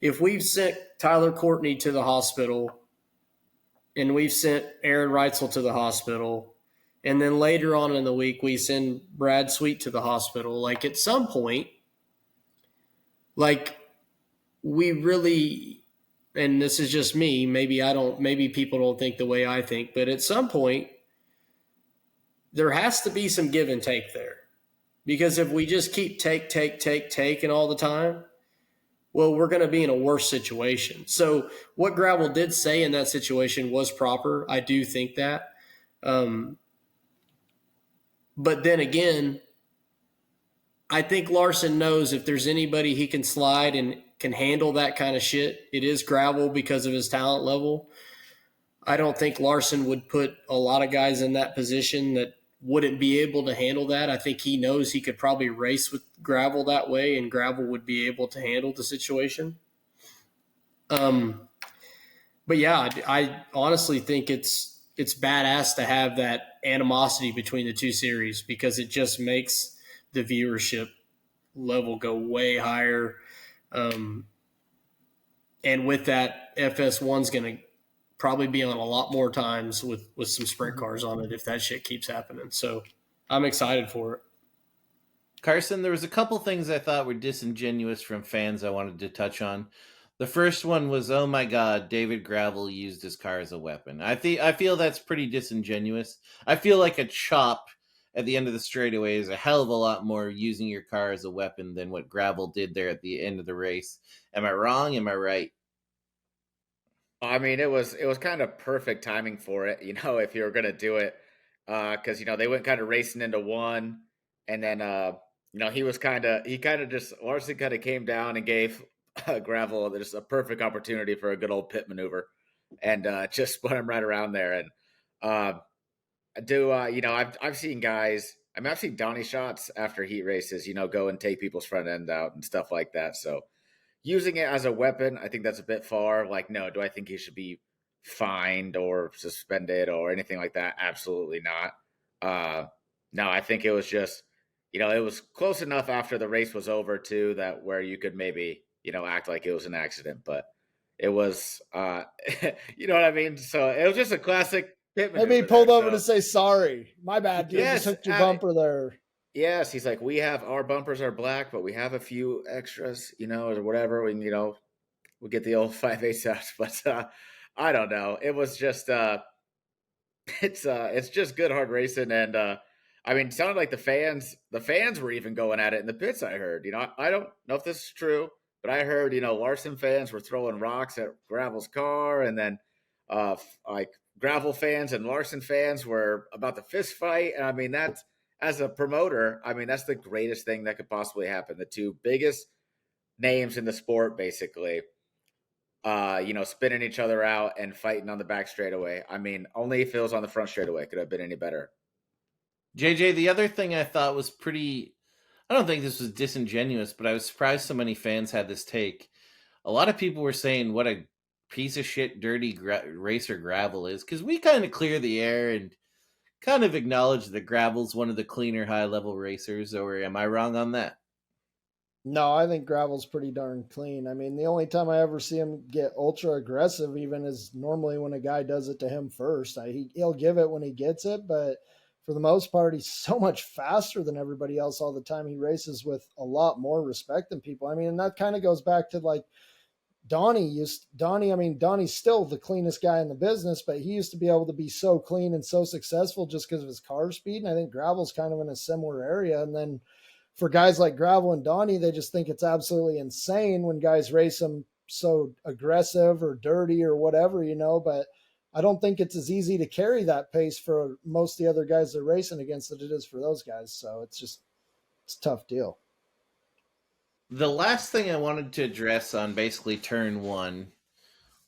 if we've sent Tyler Courtney to the hospital and we've sent Aaron Reitzel to the hospital, and then later on in the week we send Brad Sweet to the hospital, like at some point, like we really, and this is just me, maybe people don't think the way I think, but at some point there has to be some give and take there. Because if we just keep taking all the time, well, we're going to be in a worse situation. So what Gravel did say in that situation was proper. I do think that. But then again, I think Larson knows if there's anybody he can slide and can handle that kind of shit, it is Gravel because of his talent level. I don't think Larson would put a lot of guys in that position that wouldn't be able to handle that. I think he knows he could probably race with Gravel that way, and Gravel would be able to handle the situation. But yeah, I honestly think it's badass to have that animosity between the two series because it just makes the viewership level go way higher. And with that, FS1's going to probably be on a lot more times with some sprint cars on it if that shit keeps happening. So I'm excited for it. Carson, there was a couple things I thought were disingenuous from fans I wanted to touch on. The first one was, oh my God, David Gravel used his car as a weapon. I feel that's pretty disingenuous. I feel like a chop at the end of the straightaway is a hell of a lot more using your car as a weapon than what Gravel did there at the end of the race. Am I wrong? Am I right? I mean, it was kind of perfect timing for it, if you were going to do it, because they went kind of racing into one, and then Larson kind of came down and gave Gravel just a perfect opportunity for a good old pit maneuver, and just spun him right around there. And I've seen guys. I mean, I've seen Donnie shots after heat races, go and take people's front end out and stuff like that. So using it as a weapon, I think that's a bit far. Like, no, do I think he should be fined or suspended or anything like that? Absolutely not. No, I think it was just, it was close enough after the race was over too that where you could maybe, act like it was an accident, but it was, you know what I mean? So it was just a classic pit maneuver. Maybe he pulled over to say sorry. My bad, dude. Yes, Just hooked your bumper there. Yes, he's like, we have our bumpers are black, but we have a few extras, or whatever. And we'll get the old 5/8 out. But I don't know. It was just it's just good hard racing, and I mean, it sounded like the fans were even going at it in the pits. I heard, I don't know if this is true, but I heard Larson fans were throwing rocks at Gravel's car, and then like Gravel fans and Larson fans were about to fist fight. And I mean, that's, as a promoter, I mean, that's the greatest thing that could possibly happen. The two biggest names in the sport, basically, spinning each other out and fighting on the back straightaway. I mean, only if it was on the front straightaway could have been any better. JJ, the other thing I thought was pretty, I don't think this was disingenuous, but I was surprised so many fans had this take. A lot of people were saying what a piece of shit dirty racer Gravel is, because we kind of clear the air and kind of acknowledge that Gravel's one of the cleaner high-level racers, or am I wrong on that? No, I think Gravel's pretty darn clean. I mean, the only time I ever see him get ultra aggressive even is normally when a guy does it to him first. He'll give it when he gets it, but for the most part, he's so much faster than everybody else all the time. He races with a lot more respect than people. I mean, and that kind of goes back to like Donnie's still the cleanest guy in the business, but he used to be able to be so clean and so successful just because of his car speed. And I think Gravel's kind of in a similar area. And then for guys like Gravel and Donnie, they just think it's absolutely insane when guys race them so aggressive or dirty or whatever, but I don't think it's as easy to carry that pace for most of the other guys they're racing against than it is for those guys. So it's a tough deal. The last thing I wanted to address on basically turn one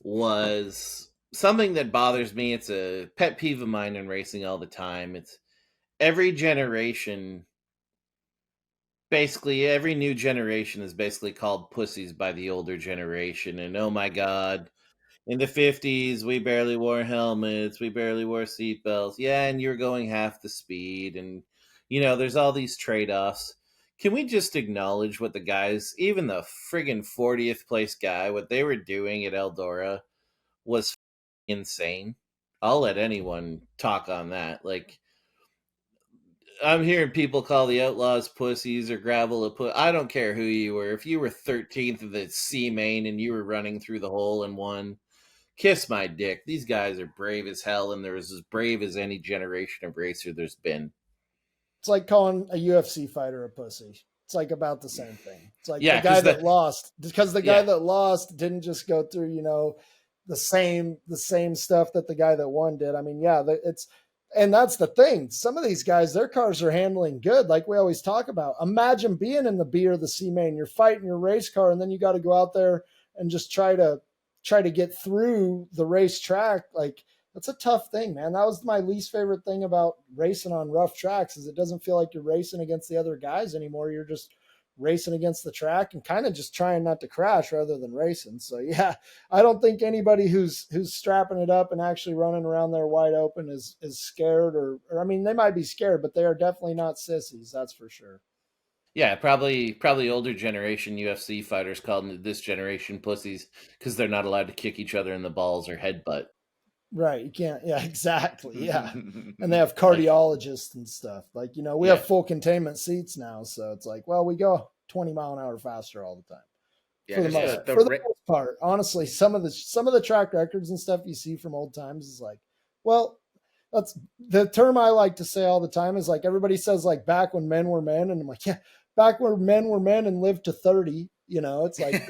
was something that bothers me. It's a pet peeve of mine in racing all the time. It's every generation, basically every new generation is basically called pussies by the older generation. And oh my God, in the 50s, we barely wore helmets. We barely wore seatbelts. Yeah, and you're going half the speed. And, there's all these trade-offs. Can we just acknowledge what the guys, even the friggin' 40th place guy, what they were doing at Eldora was insane. I'll let anyone talk on that. Like, I'm hearing people call the Outlaws pussies or Gravel a pussy. I don't care who you were. If you were 13th of the C main and you were running through the hole and won, kiss my dick. These guys are brave as hell, and they're as brave as any generation of racer there's been. It's like calling a UFC fighter a pussy. It's like about the same thing. It's like Yeah, the guy 'cause that the- lost, because the guy Yeah. that lost didn't just go through, you know, the same stuff that the guy that won did. I mean, yeah, it's, and that's the thing. Some of these guys, their cars are handling good, like we always talk about. Imagine being in the B or the C main. You're fighting your race car, and then you got to go out there and just try to get through the racetrack. Like, that's a tough thing, man. That was my least favorite thing about racing on rough tracks, is it doesn't feel like you're racing against the other guys anymore. You're just racing against the track and kind of just trying not to crash rather than racing. So yeah, I don't think anybody who's strapping it up and actually running around there wide open is scared, or I mean, they might be scared, but they are definitely not sissies. That's for sure. Yeah, probably older generation UFC fighters called this generation pussies because they're not allowed to kick each other in the balls or headbutt. Right. You can't. Yeah, exactly. Yeah. And they have cardiologists and stuff. Like, you know, we have full containment seats now. So it's like, well, we go 20 mile an hour faster all the time. Yeah, For the just most part. Honestly, some of the track records and stuff you see from old times is like, well, that's the term I like to say all the time, is like, everybody says like back when men were men. And I'm like, yeah, back when men were men and lived to 30, you know, it's like,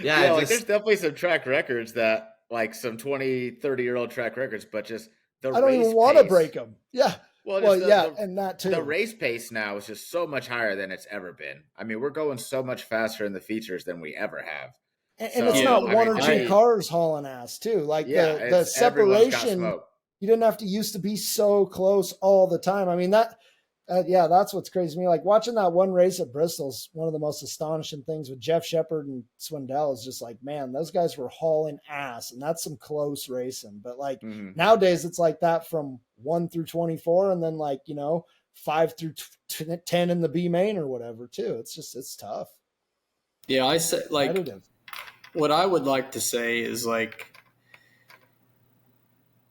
Yeah, like there's definitely some track records that, like some 20, 30-year-old track records, but just the I don't race even want to pace- break them. Yeah. Well, Yeah, and that too. The race pace now is just so much higher than it's ever been. I mean, we're going so much faster in the features than we ever have. And it's not one or two cars hauling ass too. Like the separation, you didn't have to used to be so close all the time. I mean, that's what's crazy to me. Like watching that one race at Bristol's one of the most astonishing things with Jeff Shepard and Swindell is just like, man, those guys were hauling ass, and that's some close racing. But like nowadays it's like that from 1 through 24, and then like, you know, 5 through 10 in the B main or whatever too. It's tough. Yeah, I said like what I would like to say is like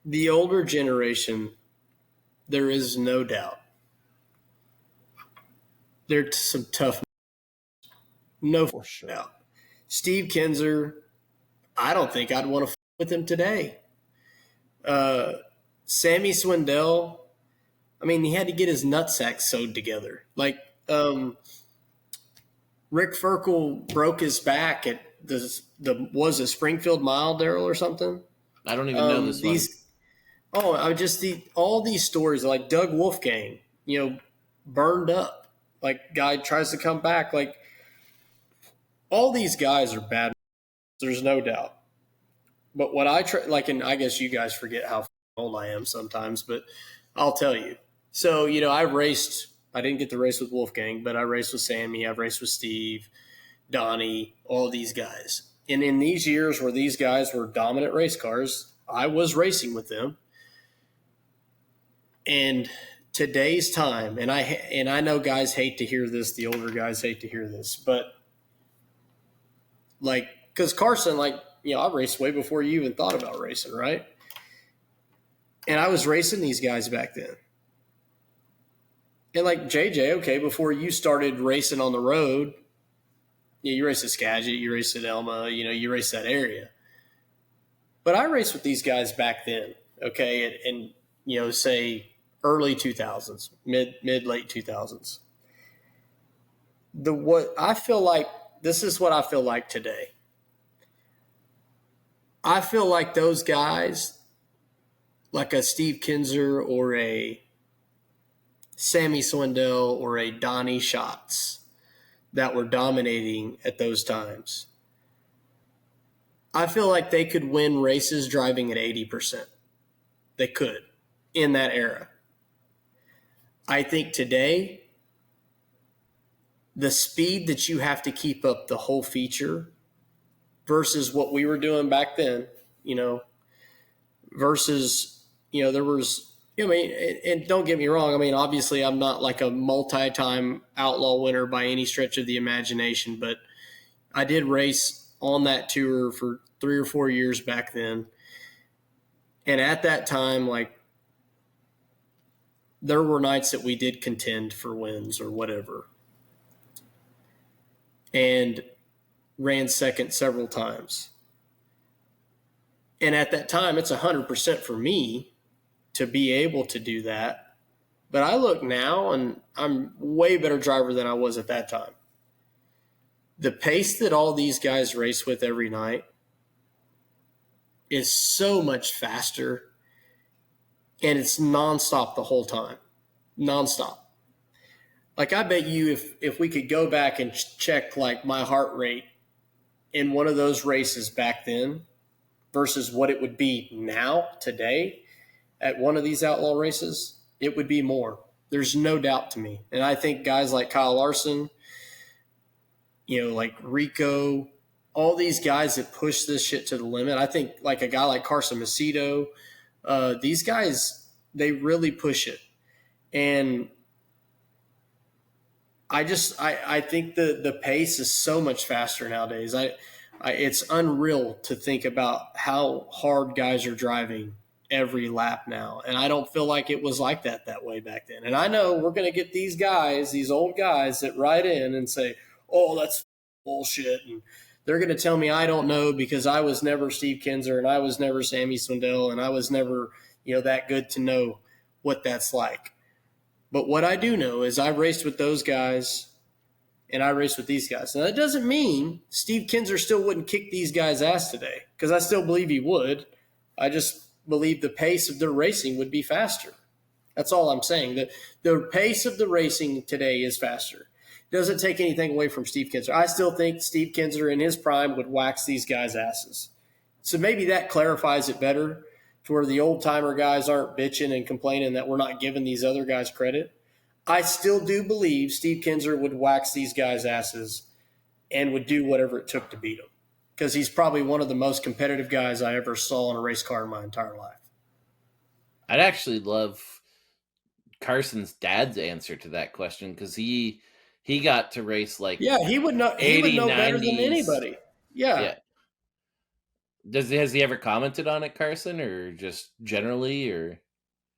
the older generation, there is no doubt. There's some tough, no for sure. Doubt. Steve Kinzer, I don't think I'd want to with him today. Sammy Swindell, I mean, he had to get his nutsack sewed together. Like Rick Ferkel broke his back at was a Springfield Mile, Daryl, or something. I don't even know this one. All these stories, like Doug Wolfgang, you know, burned up. Like, guy tries to come back. Like, all these guys are bad. There's no doubt. But what I try, like, and I guess you guys forget how old I am sometimes, but I'll tell you. So, you know, I didn't get to race with Wolfgang, but I raced with Sammy. I've raced with Steve, Donnie, all these guys. And in these years where these guys were dominant race cars, I was racing with them. And today's time, and I know guys hate to hear this, the older guys hate to hear this, but like, because Carson, like, you know, I raced way before you even thought about racing, right? And I was racing these guys back then. And like JJ, okay, before you started racing on the road, you raced at Skagit, you raced at Elma, you know, you raced that area. But I raced with these guys back then, okay, and you know, say early 2000s, mid-late 2000s. This is what I feel like today. I feel like those guys, like a Steve Kinzer or a Sammy Swindell or a Donnie Schatz that were dominating at those times, I feel like they could win races driving at 80%. They could in that era. I think today, the speed that you have to keep up the whole feature versus what we were doing back then, you know, versus, you know, there was I mean, and don't get me wrong. I mean, obviously, I'm not like a multi-time outlaw winner by any stretch of the imagination, but I did race on that tour for 3 or 4 years back then. And at that time, like, there were nights that we did contend for wins or whatever, and ran second several times. And at that time, it's 100% for me to be able to do that. But I look now, and I'm way better driver than I was at that time. The pace that all these guys race with every night is so much faster, and it's nonstop the whole time. Nonstop. Like, I bet you if we could go back and check like my heart rate in one of those races back then versus what it would be now today at one of these outlaw races, it would be more. There's no doubt to me. And I think guys like Kyle Larson, like Rico, all these guys that push this shit to the limit. I think like a guy like Carson Macedo, these guys, they really push it. And I think the pace is so much faster nowadays. It's unreal to think about how hard guys are driving every lap now. And I don't feel like it was like that way back then. And I know we're going to get these guys, these old guys that write in and say, oh, that's bullshit. And they're going to tell me I don't know because I was never Steve Kinzer and I was never Sammy Swindell and I was never, that good to know what that's like. But what I do know is I raced with those guys and I raced with these guys. Now, that doesn't mean Steve Kinzer still wouldn't kick these guys' ass today, because I still believe he would. I just believe the pace of their racing would be faster. That's all I'm saying. The pace of the racing today is faster. Doesn't take anything away from Steve Kinzer. I still think Steve Kinzer in his prime would wax these guys' asses. So maybe that clarifies it better to where the old-timer guys aren't bitching and complaining that we're not giving these other guys credit. I still do believe Steve Kinzer would wax these guys' asses and would do whatever it took to beat them, because he's probably one of the most competitive guys I ever saw in a race car in my entire life. I'd actually love Carson's dad's answer to that question, because he got to race like he would know. He would know better than anybody. Yeah. Has he ever commented on it, Carson, or just generally, or?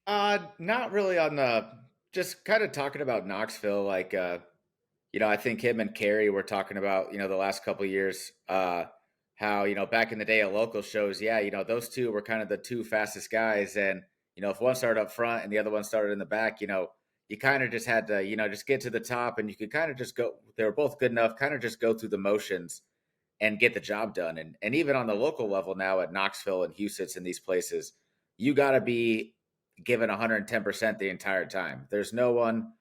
Not really on the, just kind of talking about Knoxville. Like, I think him and Kerry were talking about, the last couple of years, how, back in the day at local shows, those two were kind of the two fastest guys. And, if one started up front and the other one started in the back, you kind of just had to, just get to the top, and you could kind of just go, they were both good enough, kind of just go through the motions and get the job done. And even on the local level now at Knoxville and Houston and these places, you got to be given 110% the entire time. There's no one,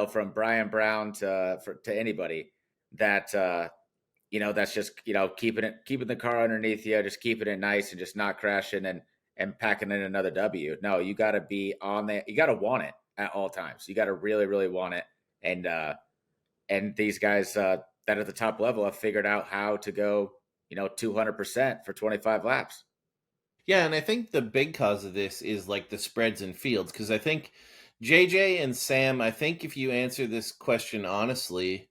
from Brian Brown to anybody that, that's just, keeping the car underneath you, just keeping it nice and just not crashing and packing in another W. No, you got to be on there. You got to want it at all times. You got to really, really want it. And these guys that at the top level have figured out how to go, 200% for 25 laps. Yeah, and I think the big cause of this is like the spreads in fields, because I think JJ and Sam, I think if you answer this question honestly,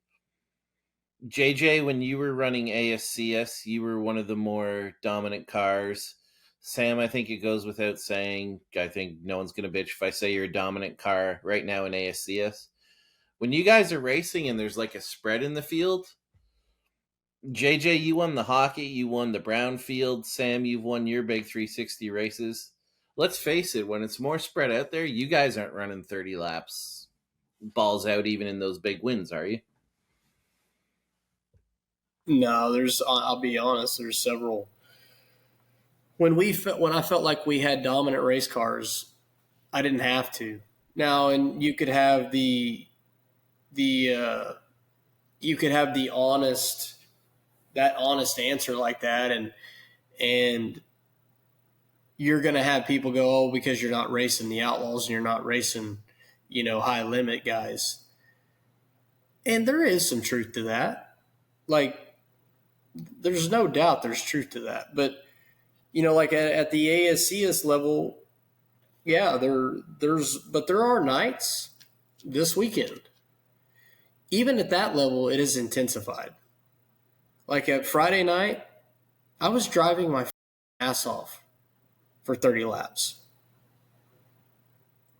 JJ, when you were running ASCS, you were one of the more dominant cars. Sam, I think it goes without saying, I think no one's going to bitch if I say you're a dominant car right now in ASCS. When you guys are racing and there's like a spread in the field, JJ, you won the hockey, you won the brown field. Sam, you've won your big 360 races. Let's face it, when it's more spread out there, you guys aren't running 30 laps, balls out even in those big wins, are you? No, I'll be honest, there's several. When I felt like we had dominant race cars, I didn't have to. Now, and you could have the honest answer like that, and you're going to have people go, oh, because you're not racing the Outlaws and you're not racing, high limit guys. And there is some truth to that. Like, there's no doubt there's truth to that. But, like at the ASCS level, Yeah, there are nights this weekend. Even at that level, it is intensified. Like at Friday night, I was driving my ass off for 30 laps.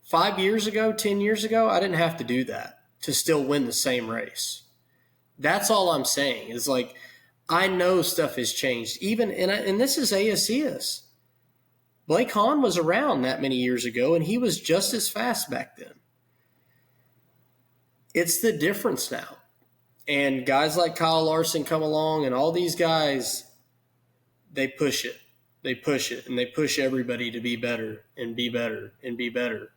5 years ago, 10 years ago, I didn't have to do that to still win the same race. That's all I'm saying is like, I know stuff has changed. Even, and this is ASCS. Blake Hahn was around that many years ago, and he was just as fast back then. It's the difference now. And guys like Kyle Larson come along, and all these guys, they push it. They push it, and they push everybody to be better and be better and be better.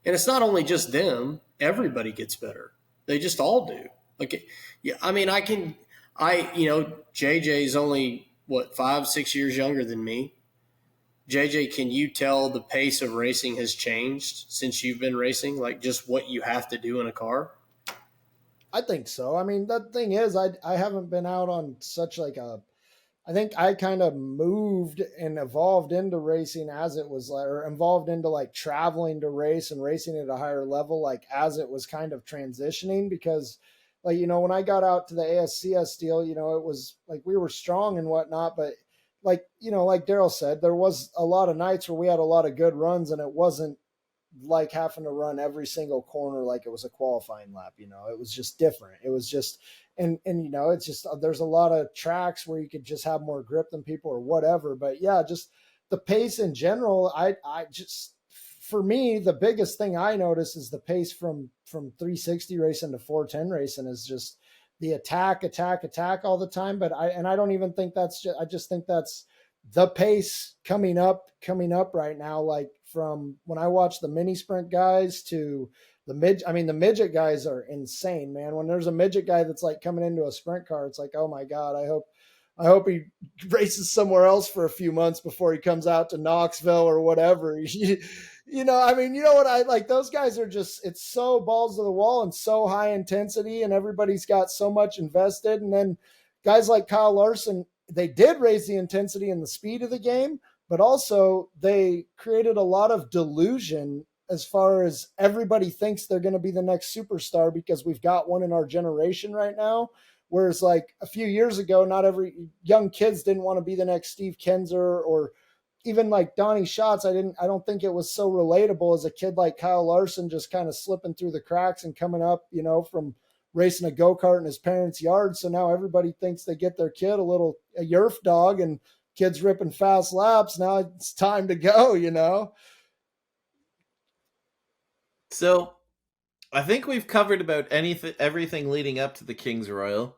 And it's not only just them. Everybody gets better. They just all do. Like, yeah, I mean, JJ's only, 5, 6 years younger than me. JJ, can you tell the pace of racing has changed since you've been racing? Like just what you have to do in a car? I think so. I mean, the thing is, I haven't been out on such like a. I think I kind of moved and evolved into racing as it was, or involved into like traveling to race and racing at a higher level, like as it was kind of transitioning. Because, like, when I got out to the ASCS deal, it was like we were strong and whatnot, but like like Daryl said, there was a lot of nights where we had a lot of good runs, and it wasn't like having to run every single corner like it was a qualifying lap. It was just different. It was just, and it's just, there's a lot of tracks where you could just have more grip than people or whatever. But yeah, just the pace in general. I just, for me, the biggest thing I notice is the pace from 360 racing to 410 racing is just the attack all the time. But I don't even think that's just, I just think that's the pace coming up right now. Like from when I watch the mini sprint guys to the the midget guys are insane, man. When there's a midget guy that's like coming into a sprint car, it's like, oh my God, I hope he races somewhere else for a few months before he comes out to Knoxville or whatever. I mean, you know what I like? Those guys are just, it's so balls to the wall and so high intensity, and everybody's got so much invested. And then guys like Kyle Larson, they did raise the intensity and the speed of the game, but also they created a lot of delusion as far as everybody thinks they're going to be the next superstar because we've got one in our generation right now. Whereas like a few years ago, not every young kids didn't want to be the next Steve Kenzer, or even like Donnie Schatz. I don't think it was so relatable as a kid like Kyle Larson, just kind of slipping through the cracks and coming up, from racing a go-kart in his parents' yard. So now everybody thinks they get their kid a Yerf dog, and kid's ripping fast laps. Now it's time to go. So I think we've covered about everything leading up to the King's Royal.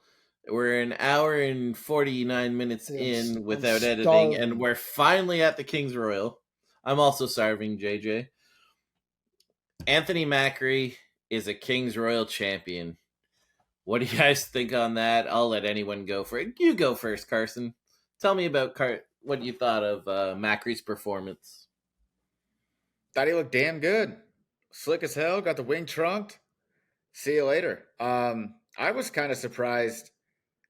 We're an hour and 49 minutes in without editing, and we're finally at the King's Royal. I'm also starving, JJ. Anthony Macri is a King's Royal champion. What do you guys think on that? I'll let anyone go for it. You go first, Carson. Tell me about what you thought of Macri's performance. Thought he looked damn good. Slick as hell, got the wing trunked. See you later. I was kind of surprised,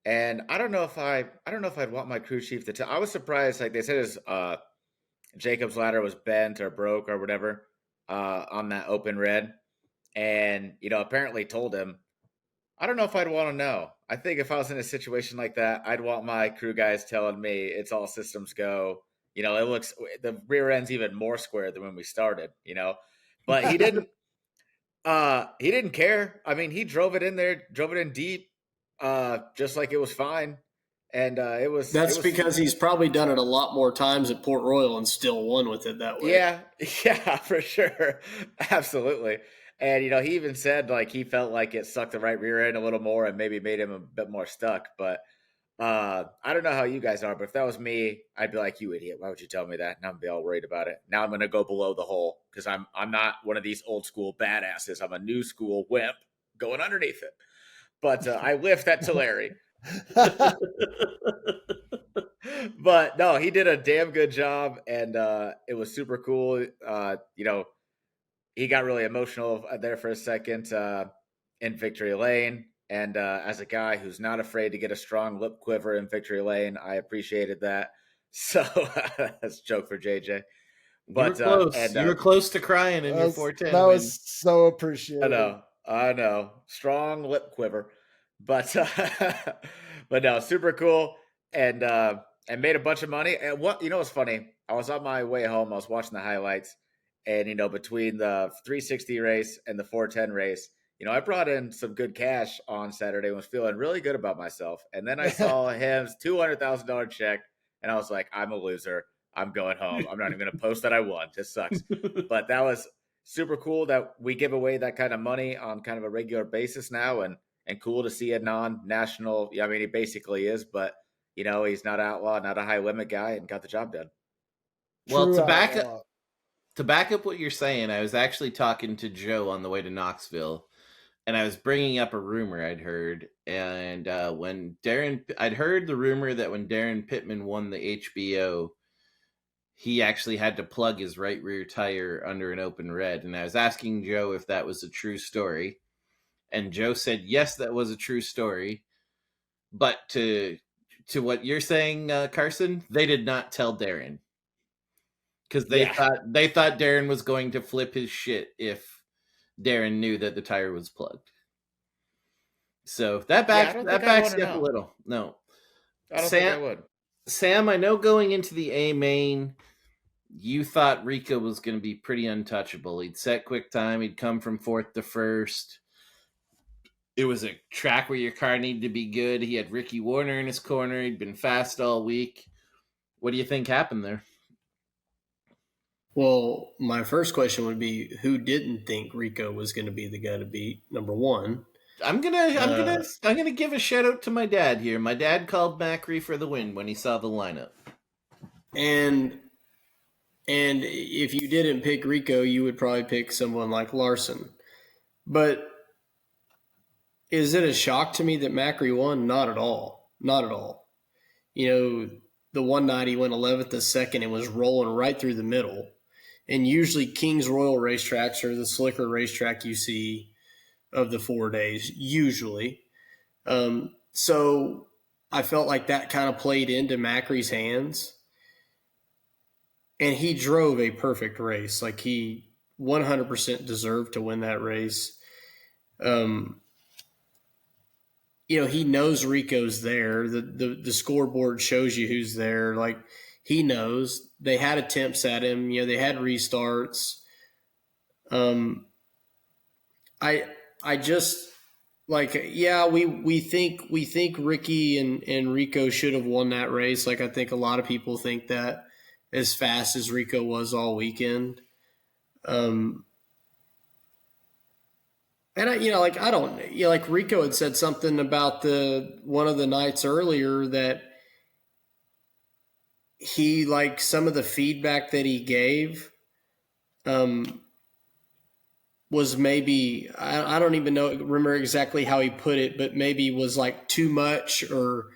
and I don't know if I'd want my crew chief to tell. I was surprised, like they said, his Jacob's ladder was bent or broke or whatever on that open red, and apparently told him. I don't know if I'd want to know. I think if I was in a situation like that, I'd want my crew guys telling me it's all systems go. It looks, the rear end's even more square than when we started. But he didn't. He didn't care. I mean, he drove it in there, drove it in deep, just like it was fine. And it was. That's because he's probably done it a lot more times at Port Royal and still won with it that way. Yeah, for sure, absolutely. And he even said like he felt like it sucked the right rear end a little more and maybe made him a bit more stuck. But I don't know how you guys are, but if that was me, I'd be like, "You idiot! Why would you tell me that?" And I'd be all worried about it. Now I'm going to go below the hole because I'm not one of these old school badasses. I'm a new school wimp going underneath it. But I lift that Tulare. But no, he did a damn good job, and it was super cool. He got really emotional there for a second in victory lane. And as a guy who's not afraid to get a strong lip quiver in victory lane, I appreciated that. So that's a joke for JJ. But you were close. and You were close to crying in your 410 that win. was so appreciated. I know, strong lip quiver, but but no, super cool, and made a bunch of money. And what's funny? I was on my way home. I was watching the highlights, and between the 360 race and the 410 race, I brought in some good cash on Saturday and was feeling really good about myself. And then I saw his $200,000 check, and I was like, I'm a loser. I'm going home. I'm not even going to post that I won. This sucks. But that was super cool that we give away that kind of money on kind of a regular basis now, and cool to see a non-national. I mean, he basically is, but he's not outlaw, not a high limit guy, and got the job done. Well, True to outlaw. back up what you're saying, I was actually talking to Joe on the way to Knoxville, and I was bringing up a rumor I'd heard. And I'd heard the rumor that when Darren Pittman won the HBO, he actually had to plug his right rear tire under an open red. And I was asking Joe if that was a true story. And Joe said, yes, that was a true story. But to what you're saying, Carson, they did not tell Darren. Because they thought Darren was going to flip his shit if Darren knew that the tire was plugged. So that backs you up a little. No. I don't think I would. Sam, I know going into the A main, you thought Rico was going to be pretty untouchable. He'd set quick time. He'd come from fourth to first. It was a track where your car needed to be good. He had Ricky Warner in his corner. He'd been fast all week. What do you think happened there? Well, my first question would be, who didn't think Rico was going to be the guy to beat? Number one. I'm gonna give a shout out to my dad here. My dad called Macri for the win when he saw the lineup. And if you didn't pick Rico, you would probably pick someone like Larson. But is it a shock to me that Macri won? Not at all. Not at all. The one night he went 11th to second and was rolling right through the middle. And usually Kings Royal racetracks are the slicker racetrack you see of the 4 days, usually. So I felt like that kind of played into Macri's hands. And he drove a perfect race. Like, he 100% deserved to win that race. He knows Rico's there. The scoreboard shows you who's there. Like, he knows. They had attempts at him. They had restarts. I just, like, we think Ricky and Rico should have won that race. Like, I think a lot of people think that, as fast as Rico was all weekend. And Rico had said something about one of the nights earlier that he, like, some of the feedback that he gave, was maybe, I don't even remember exactly how he put it, but maybe was like too much, or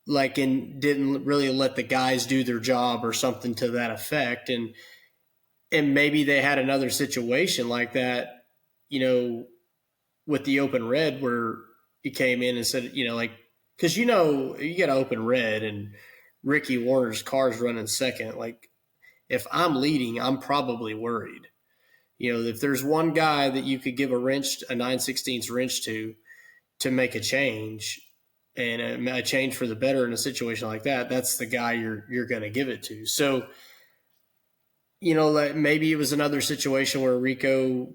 like, and didn't really let the guys do their job or something to that effect. And maybe they had another situation like that, with the open red, where he came in and said, because you got open red and Ricky Warner's car's running second. Like, if I'm leading, I'm probably worried. If there's one guy that you could give a 9/16 wrench to make a change, and a change for the better in a situation like that, that's the guy you're going to give it to. So, maybe it was another situation where Rico,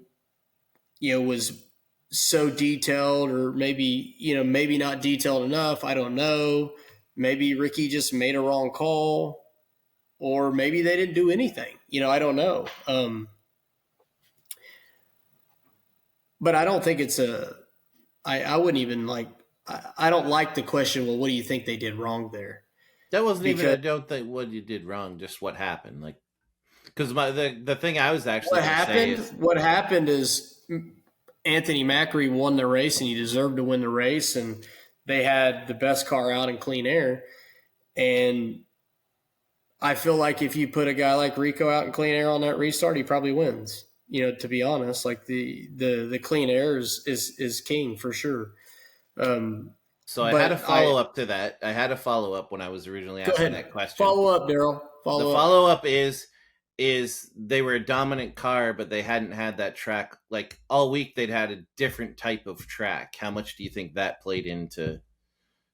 was so detailed, or maybe not detailed enough. I don't know. Maybe Ricky just made a wrong call, or maybe they didn't do anything. I don't know. But I don't think it's I wouldn't even, like, I don't like the question, well, what do you think they did wrong there? That wasn't even, I don't think what you did wrong, just what happened. Like, because the thing I was actually what happened is Anthony Macri won the race, and he deserved to win the race, and they had the best car out in clean air. And I feel like if you put a guy like Rico out in clean air on that restart, he probably wins. To be honest, like, the clean air is king for sure. So I had a follow up to that. I had a follow up when I was originally asking that question. Follow up, Daryl. Follow up is, is they were a dominant car, but they hadn't had that track. Like all week, they'd had a different type of track. How much do you think that played into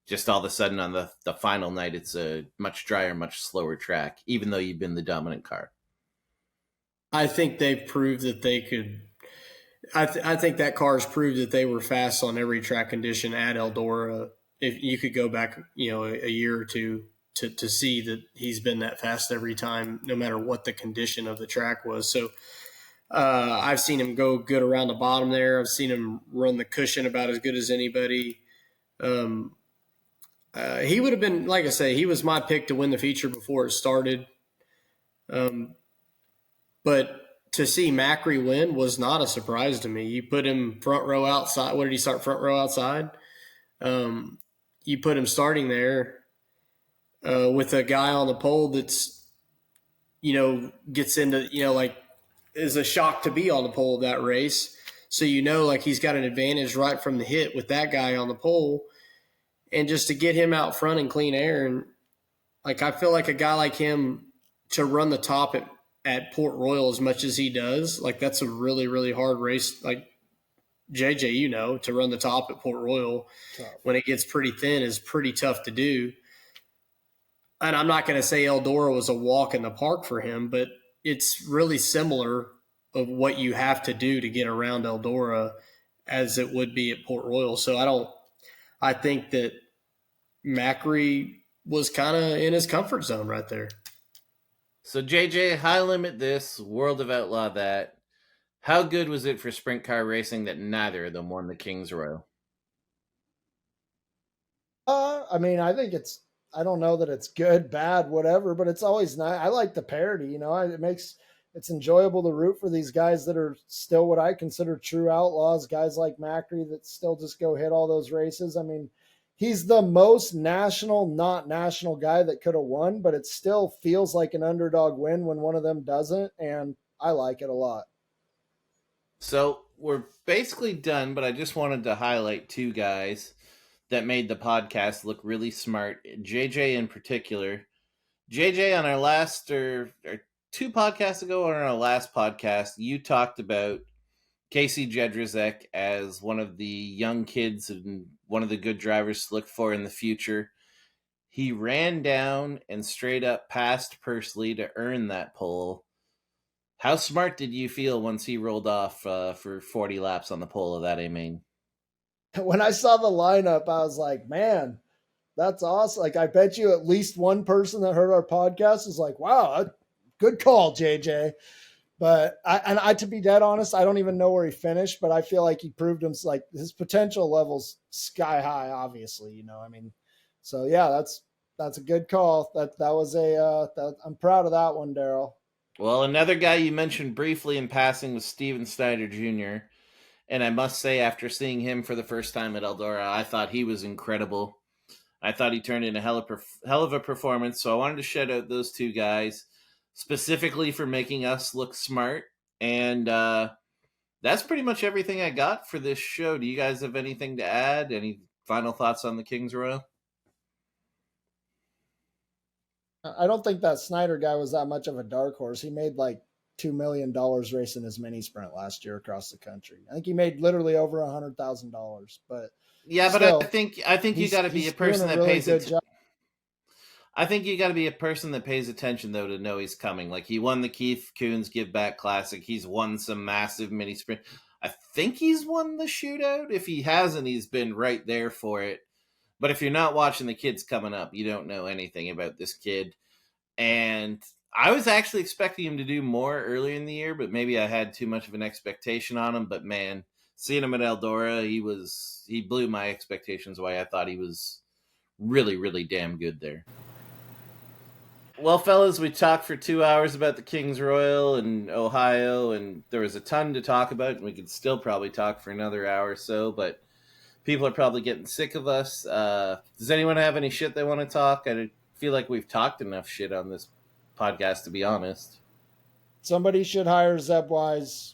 just all of a sudden on the final night, it's a much drier, much slower track, even though you've been the dominant car? I think they've proved that they could. I think that car's proved that they were fast on every track condition at Eldora. If you could go back, a year or two to see that he's been that fast every time, no matter what the condition of the track was. So I've seen him go good around the bottom there. I've seen him run the cushion about as good as anybody. He would have been, like I say, he was my pick to win the feature before it started. But to see Macri win was not a surprise to me. You put him front row outside. What did he start front row outside? You put him starting there with a guy on the pole that's, gets into, is a shock to be on the pole of that race. So, he's got an advantage right from the hit with that guy on the pole. And just to get him out front in clean air. And I feel like a guy like him to run the top at Port Royal as much as he does, that's a really, really hard race. Like JJ, to run the top at Port Royal when it gets pretty thin is pretty tough to do. And I'm not going to say Eldora was a walk in the park for him, but it's really similar of what you have to do to get around Eldora as it would be at Port Royal. So I think that Macri was kind of in his comfort zone right there. So JJ, high limit this, World of Outlaw that. How good was it for sprint car racing that neither of them won the King's Royal? I think I don't know that it's good, bad, whatever, but it's always nice. I like the parody, it's enjoyable to root for these guys that are still what I consider true outlaws, guys like Macri that still just go hit all those races. I mean, he's the most national, not national guy that could have won, but it still feels like an underdog win when one of them doesn't, and I like it a lot. So we're basically done, but I just wanted to highlight two guys that made the podcast look really smart. JJ in particular. JJ, on our last or 2 podcasts ago, or on our last podcast, you talked about Casey Jedrzejek as one of the young kids and one of the good drivers to look for in the future. He ran down and straight up passed Pursley to earn that pole. How smart did you feel once he rolled off for 40 laps on the pole of that A-main? When I saw the lineup, I was like, man, that's awesome. I bet you at least one person that heard our podcast is like, wow, good call, JJ. But to be dead honest, I don't even know where he finished, but I feel like he proved him his potential level's sky high, obviously, So yeah, that's a good call. That was I'm proud of that one, Daryl. Well, another guy you mentioned briefly in passing was Steven Snyder Jr., and I must say, after seeing him for the first time at Eldora, I thought he was incredible. I thought he turned in a hell of a performance, so I wanted to shout out those two guys specifically for making us look smart. And that's pretty much everything I got for this show. Do you guys have anything to add? Any final thoughts on the King's Royal? I don't think that Snyder guy was that much of a dark horse. He made $2 million racing his mini sprint last year across the country. I think he made literally over $100,000. But yeah, but still, I think you got to be a person that pays attention. I think you got to be a person that pays attention though to know he's coming. Like he won the Keith Coons Give Back Classic. He's won some massive mini sprint. I think he's won the shootout. If he hasn't, he's been right there for it. But if you're not watching the kids coming up, you don't know anything about this kid. And I was actually expecting him to do more earlier in the year, but maybe I had too much of an expectation on him. But man, seeing him at Eldora, he blew my expectations away. I thought he was really, really damn good there. Well, fellas, we talked for 2 hours about the King's Royal and Ohio, and there was a ton to talk about, and we could still probably talk for another hour or so, but people are probably getting sick of us. Does anyone have any shit they want to talk? I feel like we've talked enough shit on this podcast, to be honest. Somebody should hire Zebwise.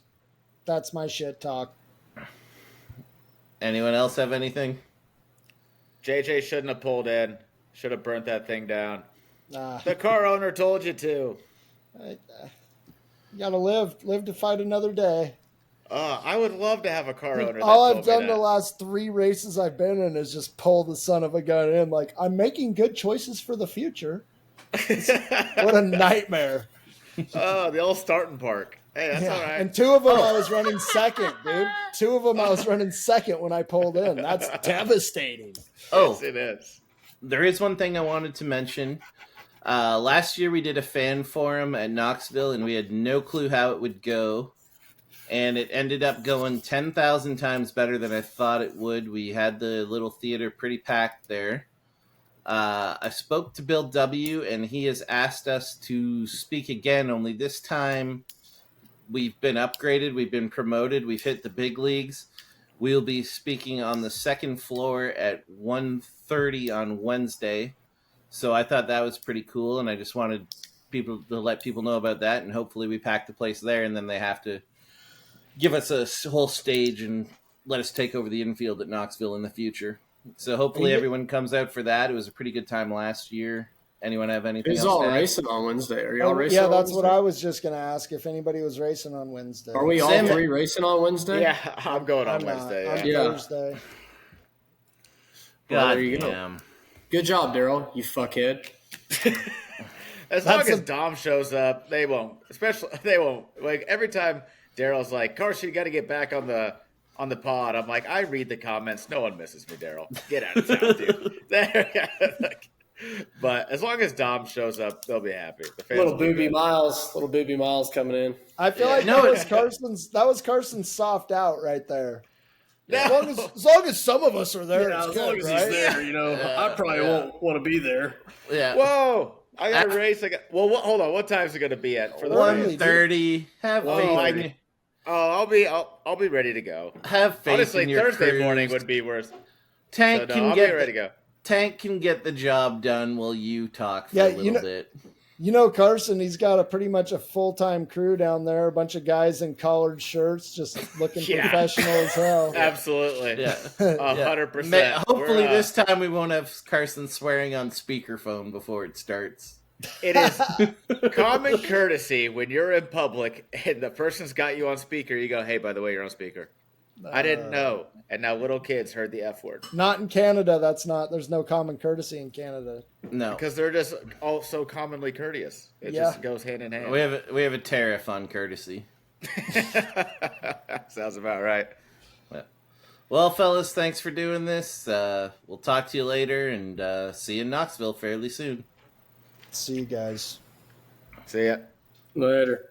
That's my shit talk. Anyone else have anything? JJ shouldn't have pulled in. Should have burnt that thing down. The car owner told you to. You gotta live to fight another day. I would love to have a car owner. All that I've told me done the last 3 races I've been in is just pull the son of a gun in. Like, I'm making good choices for the future. What a nightmare. Oh, the old starting park. Hey, that's all right. And 2 of them I was running second, dude. 2 of them I was running second when I pulled in. That's devastating. Yes, it is. There is one thing I wanted to mention. Last year we did a fan forum at Knoxville, and we had no clue how it would go. And it ended up going 10,000 times better than I thought it would. We had the little theater pretty packed there. I spoke to Bill W., and he has asked us to speak again, only this time we've been upgraded, we've been promoted, we've hit the big leagues. We'll be speaking on the second floor at 1:30 on Wednesday. So I thought that was pretty cool, and I just wanted people to let people know about that, and hopefully we pack the place there, and then they have to give us a whole stage and let us take over the infield at Knoxville in the future. So hopefully everyone comes out for that. It was a pretty good time last year. Anyone have anything else? Who's all racing on Wednesday? Are y'all racing? Yeah, on that's Wednesday? what I was just going to ask, if anybody was racing on Wednesday. Are we all 3 racing on Wednesday? Yeah, I'm going on I'm Wednesday. on Yeah. Thursday. Well, God there you go. damn. Good job, Daryl. You fuckhead. As long as Dom shows up, they won't. They won't. Like every time Daryl's like, Carson, you got to get back on the pod. I'm like, I read the comments. No one misses me, Daryl. Get out of town, dude. But as long as Dom shows up, they'll be happy. The fans Little will be booby good. Miles coming in. I feel like that was Carson's soft out right there. Yeah. As long as some of us are there, Yeah, it's as good, long as right? he's there, I probably won't want to be there. Yeah. Whoa! I got a race. Hold on. What time is it going to be at for the race? 1:30. Have faith. In I'll be ready to go. Have faith Honestly, in your Thursday crews. morning would be worse. Tank I'll be ready to go. Tank can get the job done while you talk for a little bit. You know, Carson, he's got pretty much a full-time crew down there, a bunch of guys in collared shirts just looking professional as hell. Absolutely. Yeah. 100%. Hopefully this time we won't have Carson swearing on speakerphone before it starts. It is common courtesy when you're in public and the person's got you on speaker, you go, hey, by the way, you're on speaker. I didn't know. And now little kids heard the F word. Not in Canada. There's no common courturity in Canada. No. Because they're just all so commonly courteous. It just goes hand in hand. We have a tariff on courtesy. Sounds about right. Well, fellas, thanks for doing this. We'll talk to you later and see you in Knoxville fairly soon. See you guys. See ya. Later.